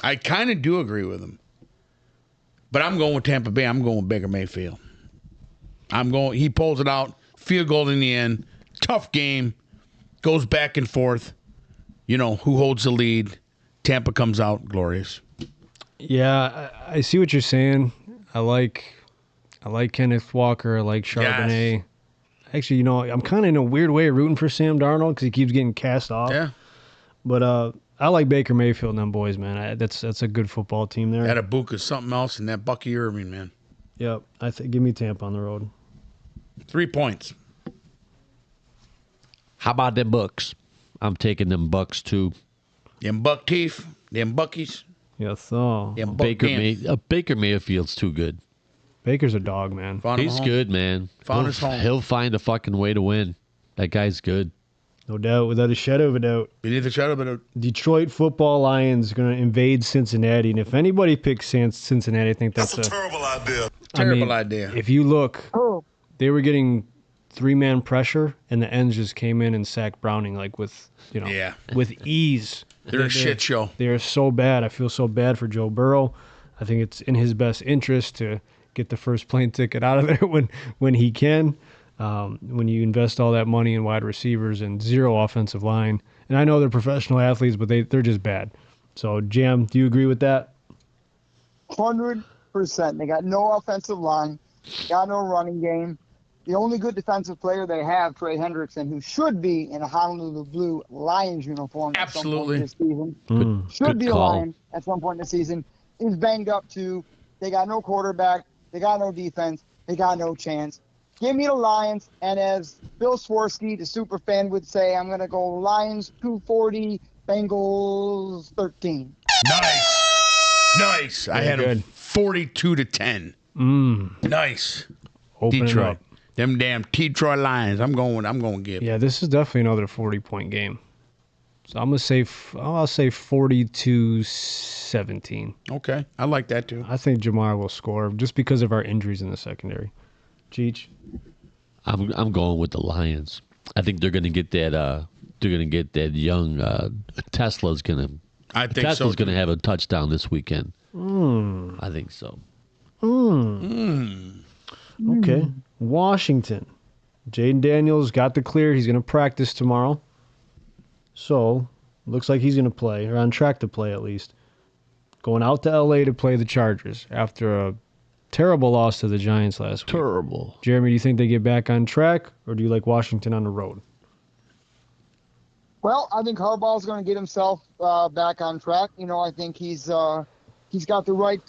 I kind of do agree with him. But I'm going with Tampa Bay. I'm going with Baker Mayfield. He pulls it out. Field goal in the end. Tough game. Goes back and forth. Who holds the lead. Tampa comes out glorious. Yeah, I see what you're saying. I like Kenneth Walker. I like Charbonnet. Yes. Actually, I'm kind of in a weird way rooting for Sam Darnold because he keeps getting cast off. Yeah. But I like Baker Mayfield and them boys, man. That's a good football team there. That Ibuka's something else, and that Bucky Irving, man. Yep. Give me Tampa on the road. 3 points. How about them Bucks? I'm taking them Bucks too. Them Buck teeth. Them Buckies. Yes, so Them Buck Baker Mayfield's too good. Baker's a dog, man. He's good, man. Found his home. He'll find a fucking way to win. That guy's good. No doubt, without a shadow of a doubt. Beneath the shadow of a Detroit football Lions are going to invade Cincinnati, and if anybody picks Cincinnati, I think that's a terrible idea. terrible idea. If you look, they were getting 3-man pressure, and the ends just came in and sacked Browning with ease. They're a shit show. They're so bad. I feel so bad for Joe Burrow. I think it's in his best interest to get the first plane ticket out of there when he can. When you invest all that money in wide receivers and zero offensive line. And I know they're professional athletes, but they're just bad. So, Jam, do you agree with that? 100%. They got no offensive line, got no running game. The only good defensive player they have, Trey Hendrickson, who should be in a Honolulu Blue Lions uniform at some point this season, should be a Lion at some point in the season, is banged up too. They got no quarterback. They got no defense. They got no chance. Give me the Lions, and as Bill Swarsky, the super fan, would say, I'm going to go Lions 240, Bengals 13. Nice. I had him 42-10. Nice. Open Detroit. It up. Them damn Detroit Lions. I'm going to give. Yeah, this is definitely another 40-point game. So I'm going to say, I'll say 42-17. Okay. I like that too. I think Jamar will score just because of our injuries in the secondary. Cheech? I'm going with the Lions. I think they're going to get that. They're going to get that young Tesla's going to. I think Tesla's so. going to have a touchdown this weekend. I think so. Okay. Washington. Jaden Daniels got the clear. He's going to practice tomorrow. So, looks like he's going to play, or on track to play at least. Going out to L.A. to play the Chargers after a terrible loss to the Giants last week. Terrible. Jeremy, do you think they get back on track, or do you like Washington on the road? Well, I think Harbaugh's going to get himself back on track. I think he's got the right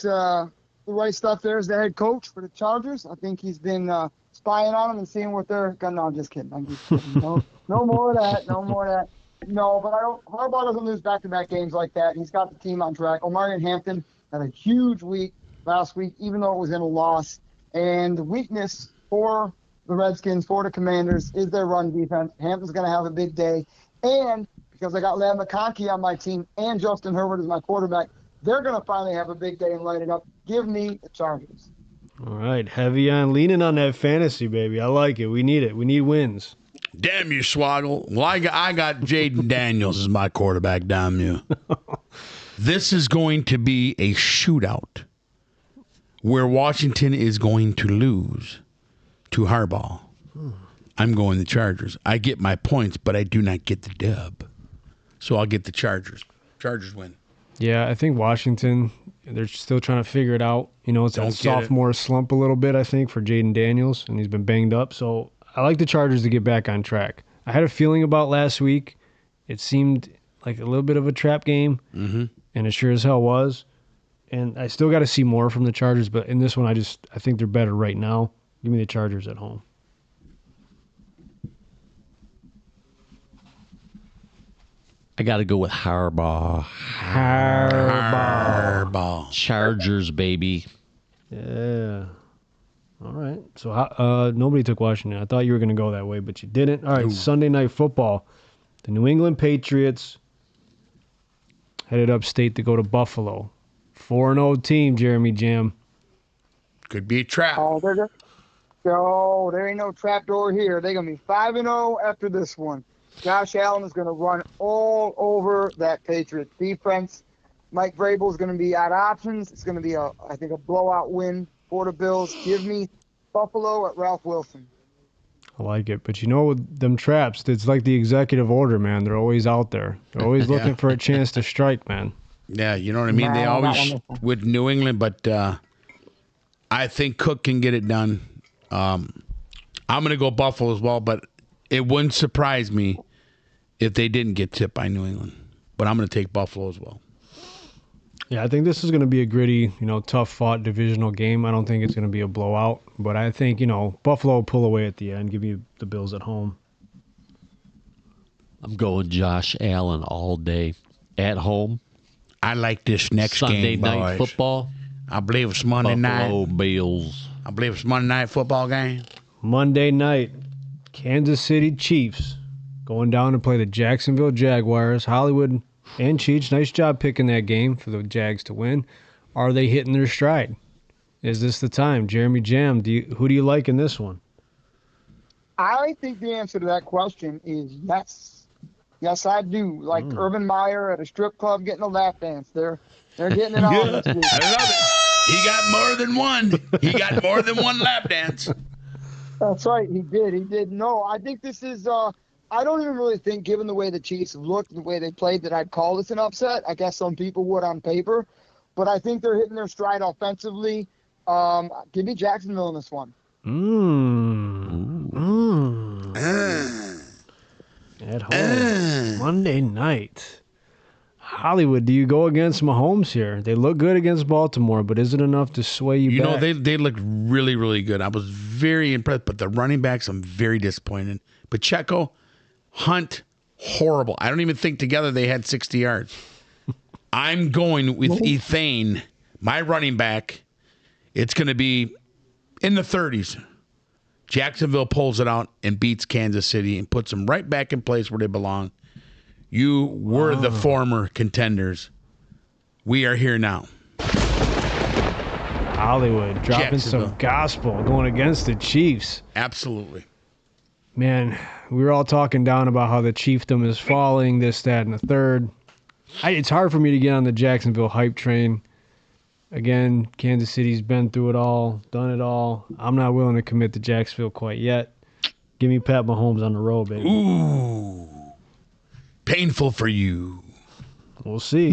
stuff there as the head coach for the Chargers. I think he's been spying on them and seeing what they're going. No, I'm just kidding. No more of that. No more of that. No, but Harbaugh doesn't lose back-to-back games like that. He's got the team on track. Omarion Hampton had a huge week last week, even though it was in a loss. And the weakness for the Redskins, for the Commanders, is their run defense. Hampton's going to have a big day. And because I got Lam McConkey on my team and Justin Herbert as my quarterback, they're going to finally have a big day and light it up. Give me the Chargers. All right. Heavy on leaning on that fantasy, baby. I like it. We need it. We need wins. Damn you, Swaggle. Well, I got Jaden Daniels as my quarterback, damn you. This is going to be a shootout where Washington is going to lose to Harbaugh. I'm going the Chargers. I get my points, but I do not get the dub. So I'll get the Chargers. Chargers win. Yeah, I think Washington, they're still trying to figure it out. It's a sophomore slump a little bit, I think, for Jaden Daniels, and he's been banged up. So I like the Chargers to get back on track. I had a feeling about last week. It seemed like a little bit of a trap game, and it sure as hell was. And I still got to see more from the Chargers, but in this one, I think they're better right now. Give me the Chargers at home. I got to go with Harbaugh. Harbaugh. Chargers, baby. Yeah. All right. So nobody took Washington. I thought you were going to go that way, but you didn't. All right. Sunday Night Football. The New England Patriots headed upstate to go to Buffalo. 4-0 team, Jeremy Jam. Could be a trap. there ain't no trapdoor here. They're going to be 5-0 after this one. Josh Allen is going to run all over that Patriots defense. Mike Vrabel is going to be out options. It's going to be, I think, a blowout win for the Bills. Give me Buffalo at Ralph Wilson. I like it. But you know, them traps, it's like the executive order, man. They're always out there. They're always looking for a chance to strike, man. Yeah, you know what I mean? They always, with New England, but I think Cook can get it done. I'm going to go Buffalo as well, but it wouldn't surprise me if they didn't get tipped by New England. But I'm going to take Buffalo as well. Yeah, I think this is going to be a gritty, tough-fought divisional game. I don't think it's going to be a blowout. But I think, Buffalo will pull away at the end, give you the Bills at home. I'm going Josh Allen all day. At home. I like this next Sunday game, boys. night football. I believe it's Monday Buffalo night. Bills. I believe it's Monday night football game. Monday night, Kansas City Chiefs going down to play the Jacksonville Jaguars. Hollywood and Cheech, nice job picking that game for the Jags to win. Are they hitting their stride? Is this the time? Jeremy Jam, who do you like in this one? I think the answer to that question is yes. Yes, I do. Like Urban Meyer at a strip club getting a lap dance. They're getting it on this week. I love it. He got more than one. He got more than one lap dance. That's right. He did. No, I think this is I don't even really think, given the way the Chiefs looked, the way they played, that I'd call this an upset. I guess some people would on paper. But I think they're hitting their stride offensively. Give me Jacksonville in this one. At home. Monday night. Hollywood, do you go against Mahomes here? They look good against Baltimore, but is it enough to sway you back? You know, they look really, really good. I was very impressed, but the running backs, I'm very disappointed. Pacheco, Hunt, horrible. I don't even think together they had 60 yards. I'm going with Ethane, my running back. It's going to be in the 30s. Jacksonville pulls it out and beats Kansas City and puts them right back in place where they belong. You were the former contenders. We are here now. Hollywood dropping some gospel, going against the Chiefs. Absolutely. Man, we were all talking down about how the chiefdom is falling, this, that, and the third. It's hard for me to get on the Jacksonville hype train. Again, Kansas City's been through it all, done it all. I'm not willing to commit to Jacksonville quite yet. Give me Pat Mahomes on the road, baby. Ooh. Painful for you. We'll see.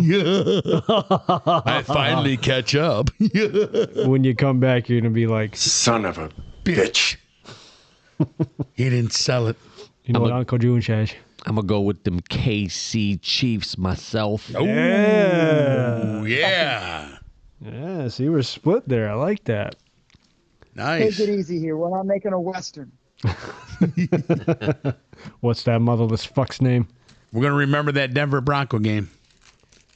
I finally catch up. When you come back, you're going to be like, Son of a bitch. He didn't sell it. You know what Uncle June says? I'm going to go with them KC Chiefs myself. Oh, yeah. Yeah, see, we're split there. I like that. Nice. Take it easy here. We're not making a Western. What's that motherless fuck's name? We're going to remember that Denver Bronco game.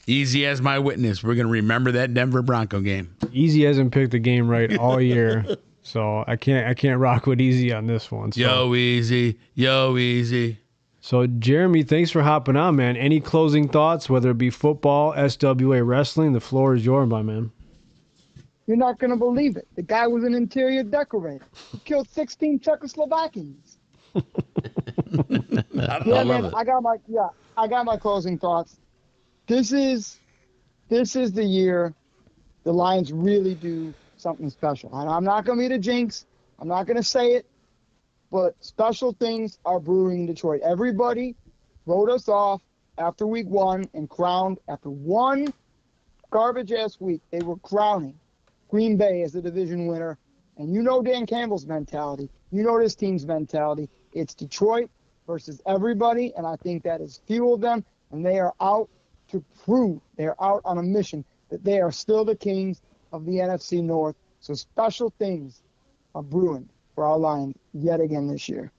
Easy as my witness. We're going to remember that Denver Bronco game. Easy hasn't picked the game right all year, so I can't rock with Easy on this one. So. Yo, Easy. So, Jeremy, thanks for hopping on, man. Any closing thoughts, whether it be football, SWA wrestling? The floor is yours, my man. You're not going to believe it. The guy was an interior decorator. He killed 16 Czechoslovakians. I love it. I got my closing thoughts. This is the year the Lions really do something special. And I'm not going to be the jinx. I'm not going to say it. But special things are brewing in Detroit. Everybody wrote us off after week 1 and crowned, after one garbage-ass week, they were crowning Green Bay as the division winner. And you know Dan Campbell's mentality. You know this team's mentality. It's Detroit versus everybody, and I think that has fueled them. And they are out to prove, they are out on a mission that they are still the kings of the NFC North. So special things are brewing for our Lions yet again this year.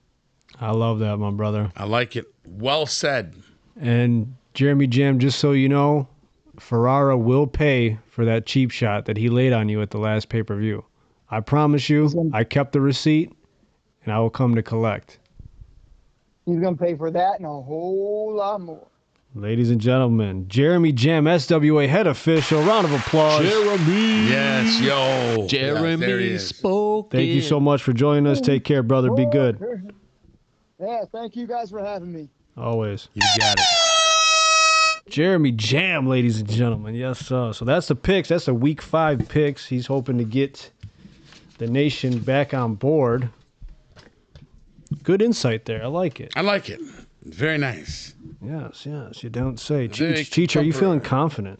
I love that, my brother. I like it. Well said. And Jeremy Jam, just so you know, Ferrara will pay for that cheap shot that he laid on you at the last pay-per-view. I promise you, I kept the receipt, and I will come to collect. He's going to pay for that and a whole lot more. Ladies and gentlemen, Jeremy Jam, SWA head official. Round of applause. Jeremy. Yes, yo. Jeremy there he is. spoke. Thank you so much for joining us. Take care, brother. Be good. Yeah, thank you guys for having me. Always. You got it. Jeremy Jam, ladies and gentlemen. Yes, sir. So that's the picks. That's the week 5 picks. He's hoping to get the nation back on board. Good insight there. I like it. I like it. Very nice. Yes, you don't say. Very Cheech, are you feeling confident?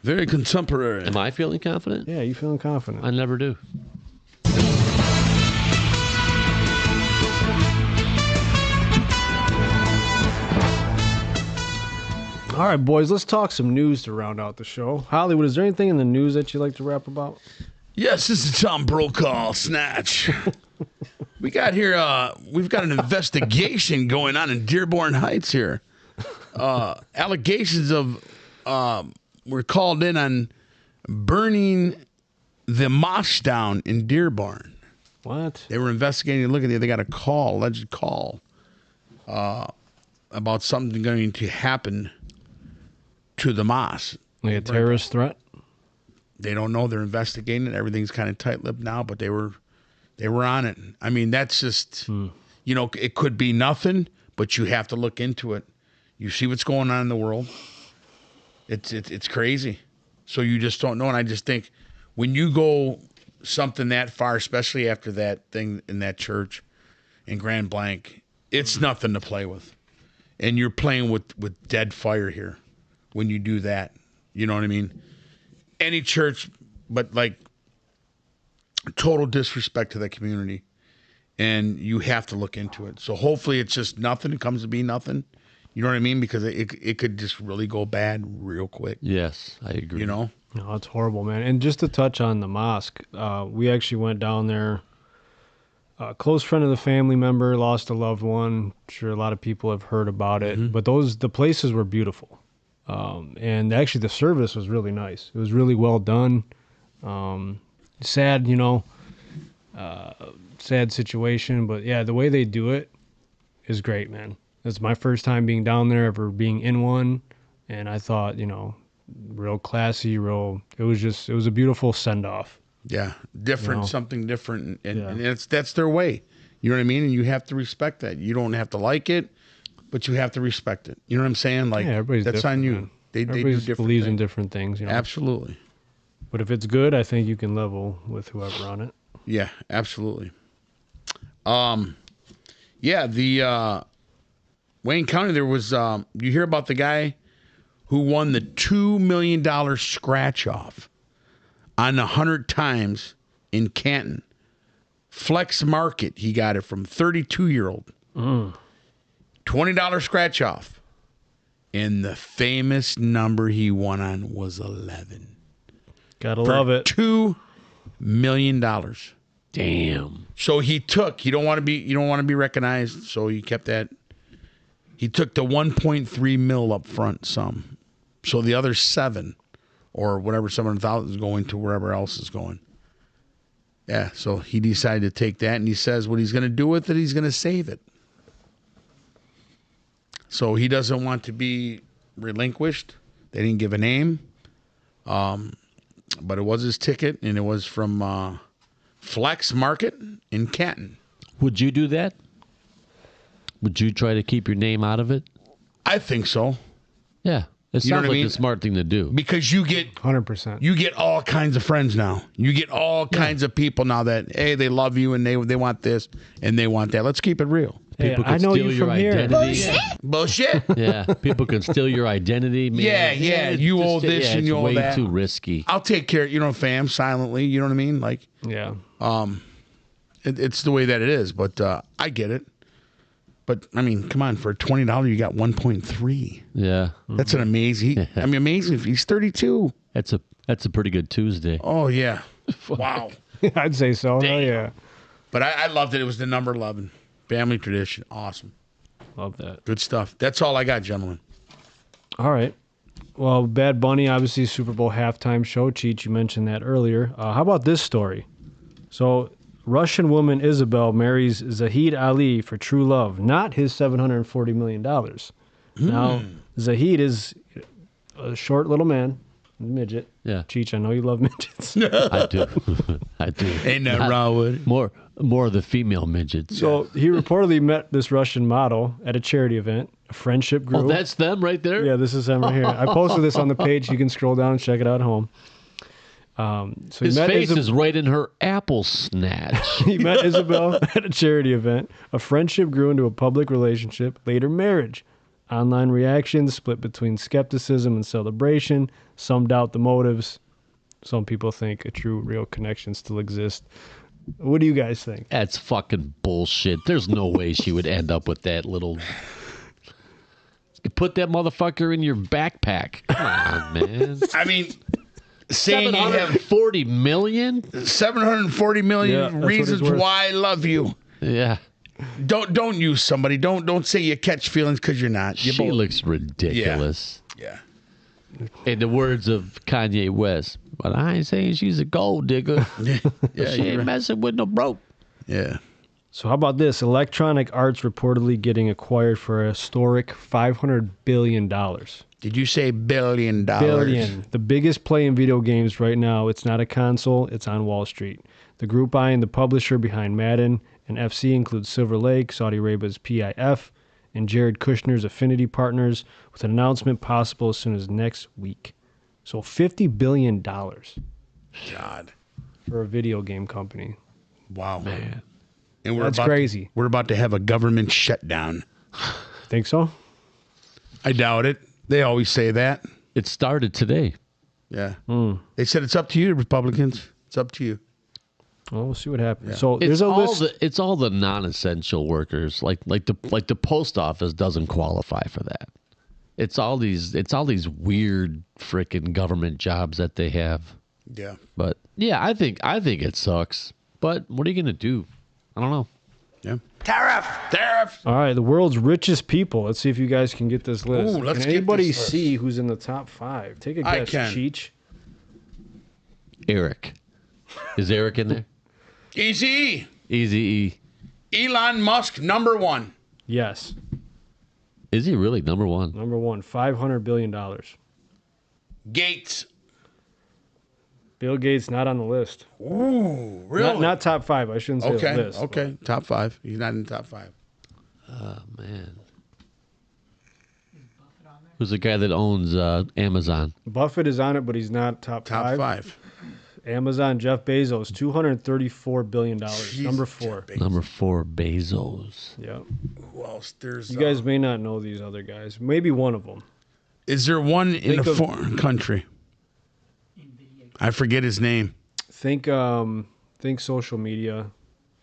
Very contemporary. Am I feeling confident? Yeah, you feeling confident. I never do. All right, boys, let's talk some news to round out the show. Hollywood, is there anything in the news that you'd like to rap about? Yes, this is Tom Brokaw, Snatch. We got here, we've got an investigation going on in Dearborn Heights here. Allegations of, were called in on burning the mosque down in Dearborn. What? They were investigating, look at it, they got a call, alleged call, about something going to happen to the mosque. Like a terrorist threat? They don't know. They're investigating it. Everything's kind of tight-lipped now, but they were on it. I mean, that's just, you know, it could be nothing, but you have to look into it. You see what's going on in the world. It's crazy. So you just don't know. And I just think when you go something that far, especially after that thing in that church in Grand Blanc, it's nothing to play with. And you're playing with dead fire here when you do that. You know what I mean? Any church, but like total disrespect to that community. And you have to look into it. So hopefully it's just nothing. It comes to be nothing. You know what I mean? Because it could just really go bad real quick. Yes, I agree. You know? No, it's horrible, man. And just to touch on the mosque, we actually went down there. A close friend of the family member lost a loved one. I'm sure a lot of people have heard about it. But the places were beautiful. And actually the service was really nice. It was really well done. Sad, you know, sad situation. But yeah, the way they do it is great, man. It's my first time being down there, ever being in one. And I thought, you know, real classy, it was a beautiful send-off. Yeah, different, You know? something different, and that's their way. You know what I mean? And you have to respect that. You don't have to like it, but you have to respect it. You know what I'm saying? Like, everybody's that's on different, you. man. They do Everybody different believes in things. different things, you know. Absolutely. But if it's good, I think you can level with whoever on it. Yeah, absolutely. Yeah, the Wayne County, there was you hear about the guy who won the $2 million scratch off on 100 times in Canton. Flex Market, he got it from 32-year-old. $20 scratch off. And the famous number he won on was 11. Gotta love it. $2 million. Damn. So you don't want to be recognized, so you kept that. He took the 1.3 mil up front sum. So the other 7 or whatever 700,000 is going to wherever else is going. Yeah, so he decided to take that, and he says what he's going to do with it, he's going to save it. So he doesn't want to be relinquished. They didn't give a name. But it was his ticket, and it was from Flex Market in Canton. Would you do that? Would you try to keep your name out of it? I think so. Yeah. It You know sounds what I like mean? a smart thing to do. Because you get 100%. You get all kinds of friends now. You get all kinds of people now that, hey, they love you and they want this and they want that. Let's keep it real. Hey, People I can know steal you your from here. identity. Bullshit. Yeah, people can steal your identity. Man. Yeah, It's you just- owe this and it's you owe way that. too risky. I'll take care, fam, silently. You know what I mean? Like, Yeah. it's the way that it is. But I get it. But, I mean, come on. For $20, you got 1.3. Yeah, That's an amazing. Amazing. If he's 32. that's a pretty good Tuesday. Oh, yeah. Wow. I'd say so. Oh, yeah. But I loved it. It was the number 11. Family tradition. Awesome. Love that. Good stuff. That's all I got, gentlemen. All right. Well, Bad Bunny, obviously Super Bowl halftime show. Cheech, you mentioned that earlier. How about this story? So, Russian woman Isabel marries Zahid Ali for true love, not his $740 million. Now, Zahid is a short little man, midget. Yeah. Cheech, I know you love midgets. I do. I do. Ain't nothing wrong with it. More of the female midgets. So he reportedly met this Russian model at a charity event. A friendship grew. Oh, that's them right there? Yeah, this is them right here. I posted this on the page. You can scroll down and check it out at home. So His face is right in her apple snatch. He met Isabel at a charity event. A friendship grew into a public relationship, later marriage. Online reactions split between skepticism and celebration. Some doubt the motives. Some people think a true, real connection still exists. What do you guys think? That's fucking bullshit. There's no way she would end up with that little... You put that motherfucker in your backpack. Come on, man. I mean, saying you have 740 million? 740 million reasons why I love you. Yeah. Don't use somebody. Don't say you catch feelings because you're not. She looks ridiculous. Yeah. In the words of Kanye West, but I ain't saying she's a gold digger. She ain't messing with no broke. Yeah. So how about this? Electronic Arts reportedly getting acquired for a historic $500 billion. Did you say $billion? Billion. The biggest play in video games right now. It's not a console. It's on Wall Street. The group buying the publisher behind Madden and FC includes Silver Lake, Saudi Arabia's PIF, and Jared Kushner's Affinity Partners, with an announcement possible as soon as next week. So $50 billion. God. For a video game company. Wow. Man. And That's crazy. We're about to have a government shutdown. Think so? I doubt it. They always say that. It started today. Yeah. They said it's up to you, Republicans. It's up to you. Well, we'll see what happens. Yeah. So there's It's all the non-essential workers, like the post office doesn't qualify for that. It's all these weird freaking government jobs that they have. Yeah. But yeah, I think it sucks. But what are you gonna do? I don't know. Yeah. Tariff. All right, the world's richest people. Let's see if you guys can get this list. Ooh, let's can get anybody this list. see who's in the top 5? Take a I guess, can. Cheech. Eric. Is Eric in there? Easy. Easy E. Elon Musk, number 1. Yes. Is he really number 1? Number 1, $500 billion. Gates. Bill Gates not on the list. Ooh, really? Not top 5. I shouldn't say Okay. the list. Okay. Top 5. He's not in the top 5. Oh man. Who's the guy that owns Amazon? Buffett is on it, but he's not top 5. Top 5. Amazon, Jeff Bezos, $234 billion. Number 4. Number 4, Bezos. Yeah. Who else? There's. You guys may not know these other guys. Maybe one of them. Is there one in a foreign country? I forget his name. Think social media.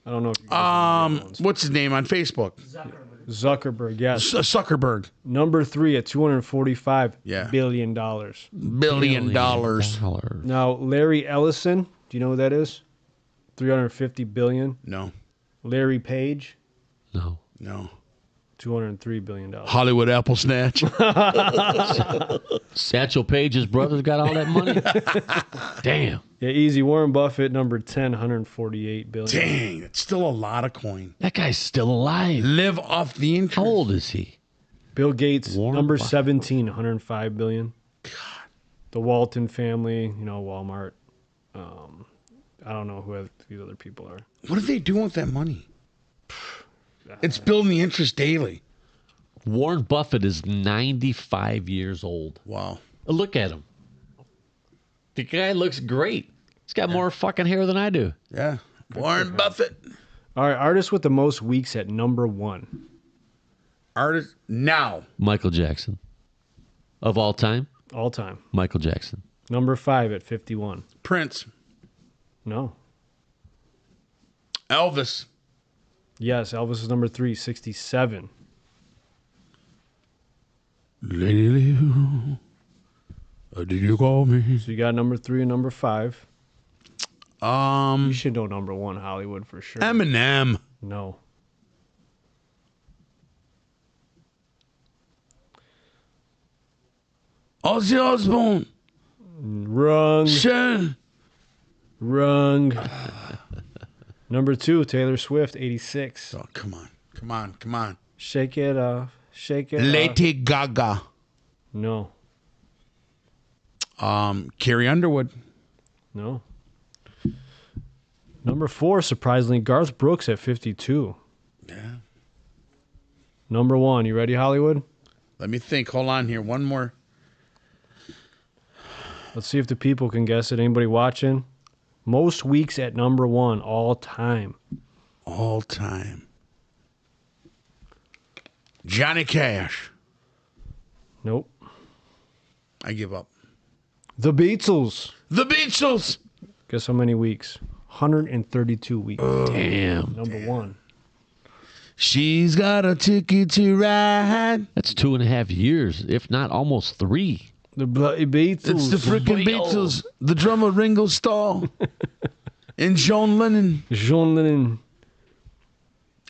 I don't know if you guys know the ones. What's his name on Facebook? Zuckerberg, yes. Zuckerberg. Number 3 at $245 billion. Billion dollars. Now, Larry Ellison, do you know who that is? $350 billion. No. Larry Page, No. $203 billion. Hollywood Apple Snatch. Satchel Paige's brother's got all that money. Damn. Yeah, easy. Warren Buffett, number 10, $148 billion. Dang, it's still a lot of coin. That guy's still alive. Live off the interest. How old is he? Bill Gates, Warren number Buffett. 17, $105 billion. God. The Walton family, Walmart. I don't know who these other people are. What are they doing with that money? It's building the interest daily. Warren Buffett is 95 years old. Wow. Look at him. The guy looks great. He's got more fucking hair than I do. Yeah. Warren Buffett. All right, artist with the most weeks at number 1. Artist now. Michael Jackson. Of all time? All time. Michael Jackson. Number 5 at 51. Prince. No. Elvis. Yes, Elvis is number 3, 67. Lady, did you call me? So you got number 3 and number 5. You Um, should know number 1, Hollywood, for sure. Eminem. No. Ozzy Osbourne. Wrong. Schön. Wrong. Number 2, Taylor Swift, 86. Oh, come on. Shake it off. Shake it off. Lady Gaga. No. Carrie Underwood. No. Number 4, surprisingly, Garth Brooks at 52. Yeah. Number 1, you ready, Hollywood? Let me think. Hold on here. One more. Let's see if the people can guess it. Anybody watching? Most weeks at number 1 all time. All time. Johnny Cash. Nope. I give up. The Beatles. The Beatles. Guess how many weeks? 132 weeks. Damn. Number 1. She's got a ticket to ride. That's 2.5 years, if not almost 3. The bloody Beatles. It's the freaking Beatles. The drummer Ringo Starr. And John Lennon. John Lennon.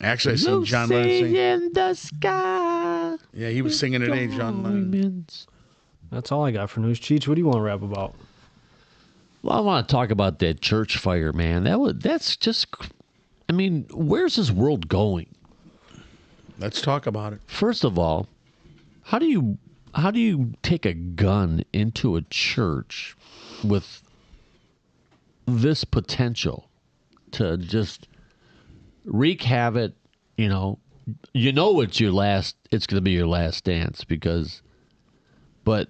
Actually, I seen John Lennon sing. in the sky. Yeah, he was singing today, John Lennon. That's all I got for news. Cheech, what do you want to rap about? Well, I want to talk about that church fire, man. That's just, I mean, where's this world going? Let's talk about it. First of all, how do you take a gun into a church with this potential to just wreak havoc? You know it's going to be your last dance but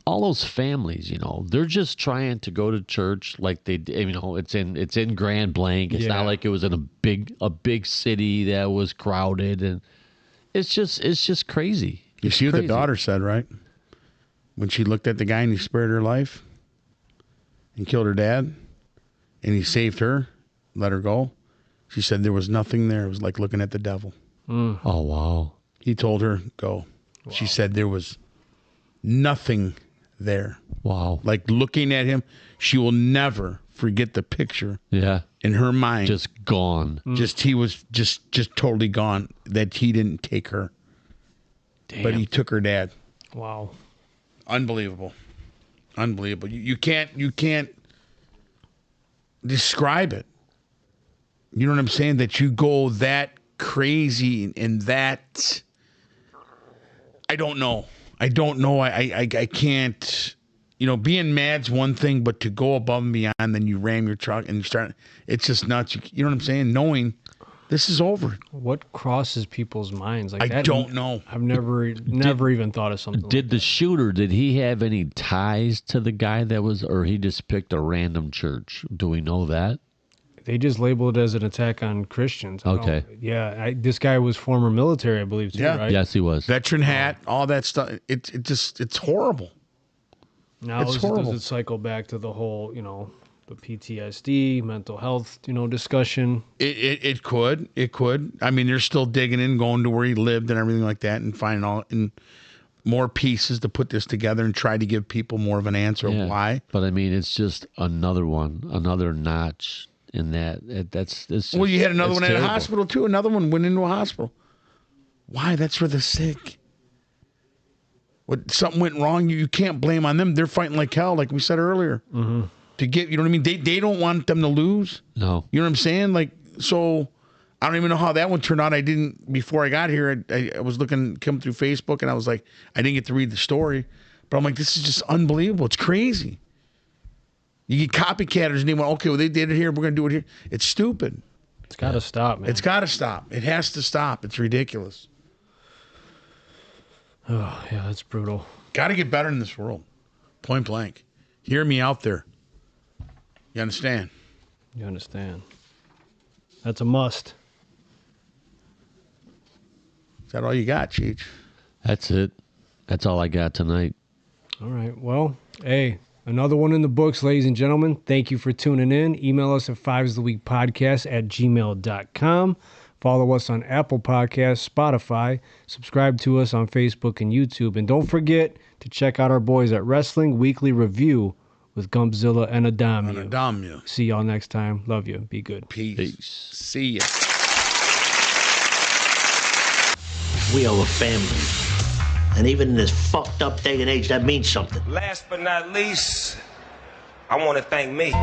all those families, they're just trying to go to church like they, it's in Grand Blanc. It's not like it was in a big city that was crowded, and it's just crazy. You see what the daughter said, right? When she looked at the guy and he spared her life and killed her dad, and he saved her, let her go. She said there was nothing there. It was like looking at the devil. Oh, wow. He told her, go. Wow. She said there was nothing there. Wow. Like looking at him, she will never forget the picture. Yeah. In her mind. Just gone. He was just totally gone, that he didn't take her. Damn. But he took her dad. Wow. Unbelievable. You can't describe it. You know what I'm saying? That you go that crazy and that, I don't know. I can't, being mad's one thing, but to go above and beyond, then you ram your truck and you start, it's just nuts. You know what I'm saying? Knowing this is over. What crosses people's minds like that? I don't know. I've never even thought of something. Did the shooter, did he have any ties to the guy or he just picked a random church? Do we know that? They just labeled it as an attack on Christians. Okay. This guy was former military, I believe, too, right? Yes, he was. Veteran hat, all that stuff. It's horrible. Now, it's horrible. Does it cycle back to the whole, the PTSD, mental health, discussion? It could. I mean, they're still digging in, going to where he lived and everything like that, and finding all in more pieces to put this together and try to give people more of an answer of why. But I mean, it's just another notch in that. It's just, well, you had another one terrible. at a hospital too. Another one went into a hospital. Why? That's for the sick. What, something went wrong, you can't blame on them. They're fighting like hell, like we said earlier. Mm-hmm. To get, you know what I mean? They don't want them to lose. No. You know what I'm saying? Like, so I don't even know how that one turned out. I didn't, before I got here, I was come through Facebook, and I was like, I didn't get to read the story. But I'm like, this is just unbelievable. It's crazy. You get copycatters, and they went, okay, well, they did it here. We're going to do it here. It's stupid. It's got to stop, man. It's got to stop. It has to stop. It's ridiculous. Oh, yeah, that's brutal. Got to get better in this world. Point blank. Hear me out there. You understand? You understand. That's a must. Is that all you got, Cheech? That's it. That's all I got tonight. All right. Well, hey, another one in the books, ladies and gentlemen. Thank you for tuning in. Email us at fivestheweekpodcast@gmail.com. Follow us on Apple Podcasts, Spotify. Subscribe to us on Facebook and YouTube. And don't forget to check out our boys at Wrestling Weekly Review with Gumpzilla and Adamio. See y'all next time. Love you. Be good. Peace. See ya. We are a family. And even in this fucked up day and age, that means something. Last but not least, I want to thank me.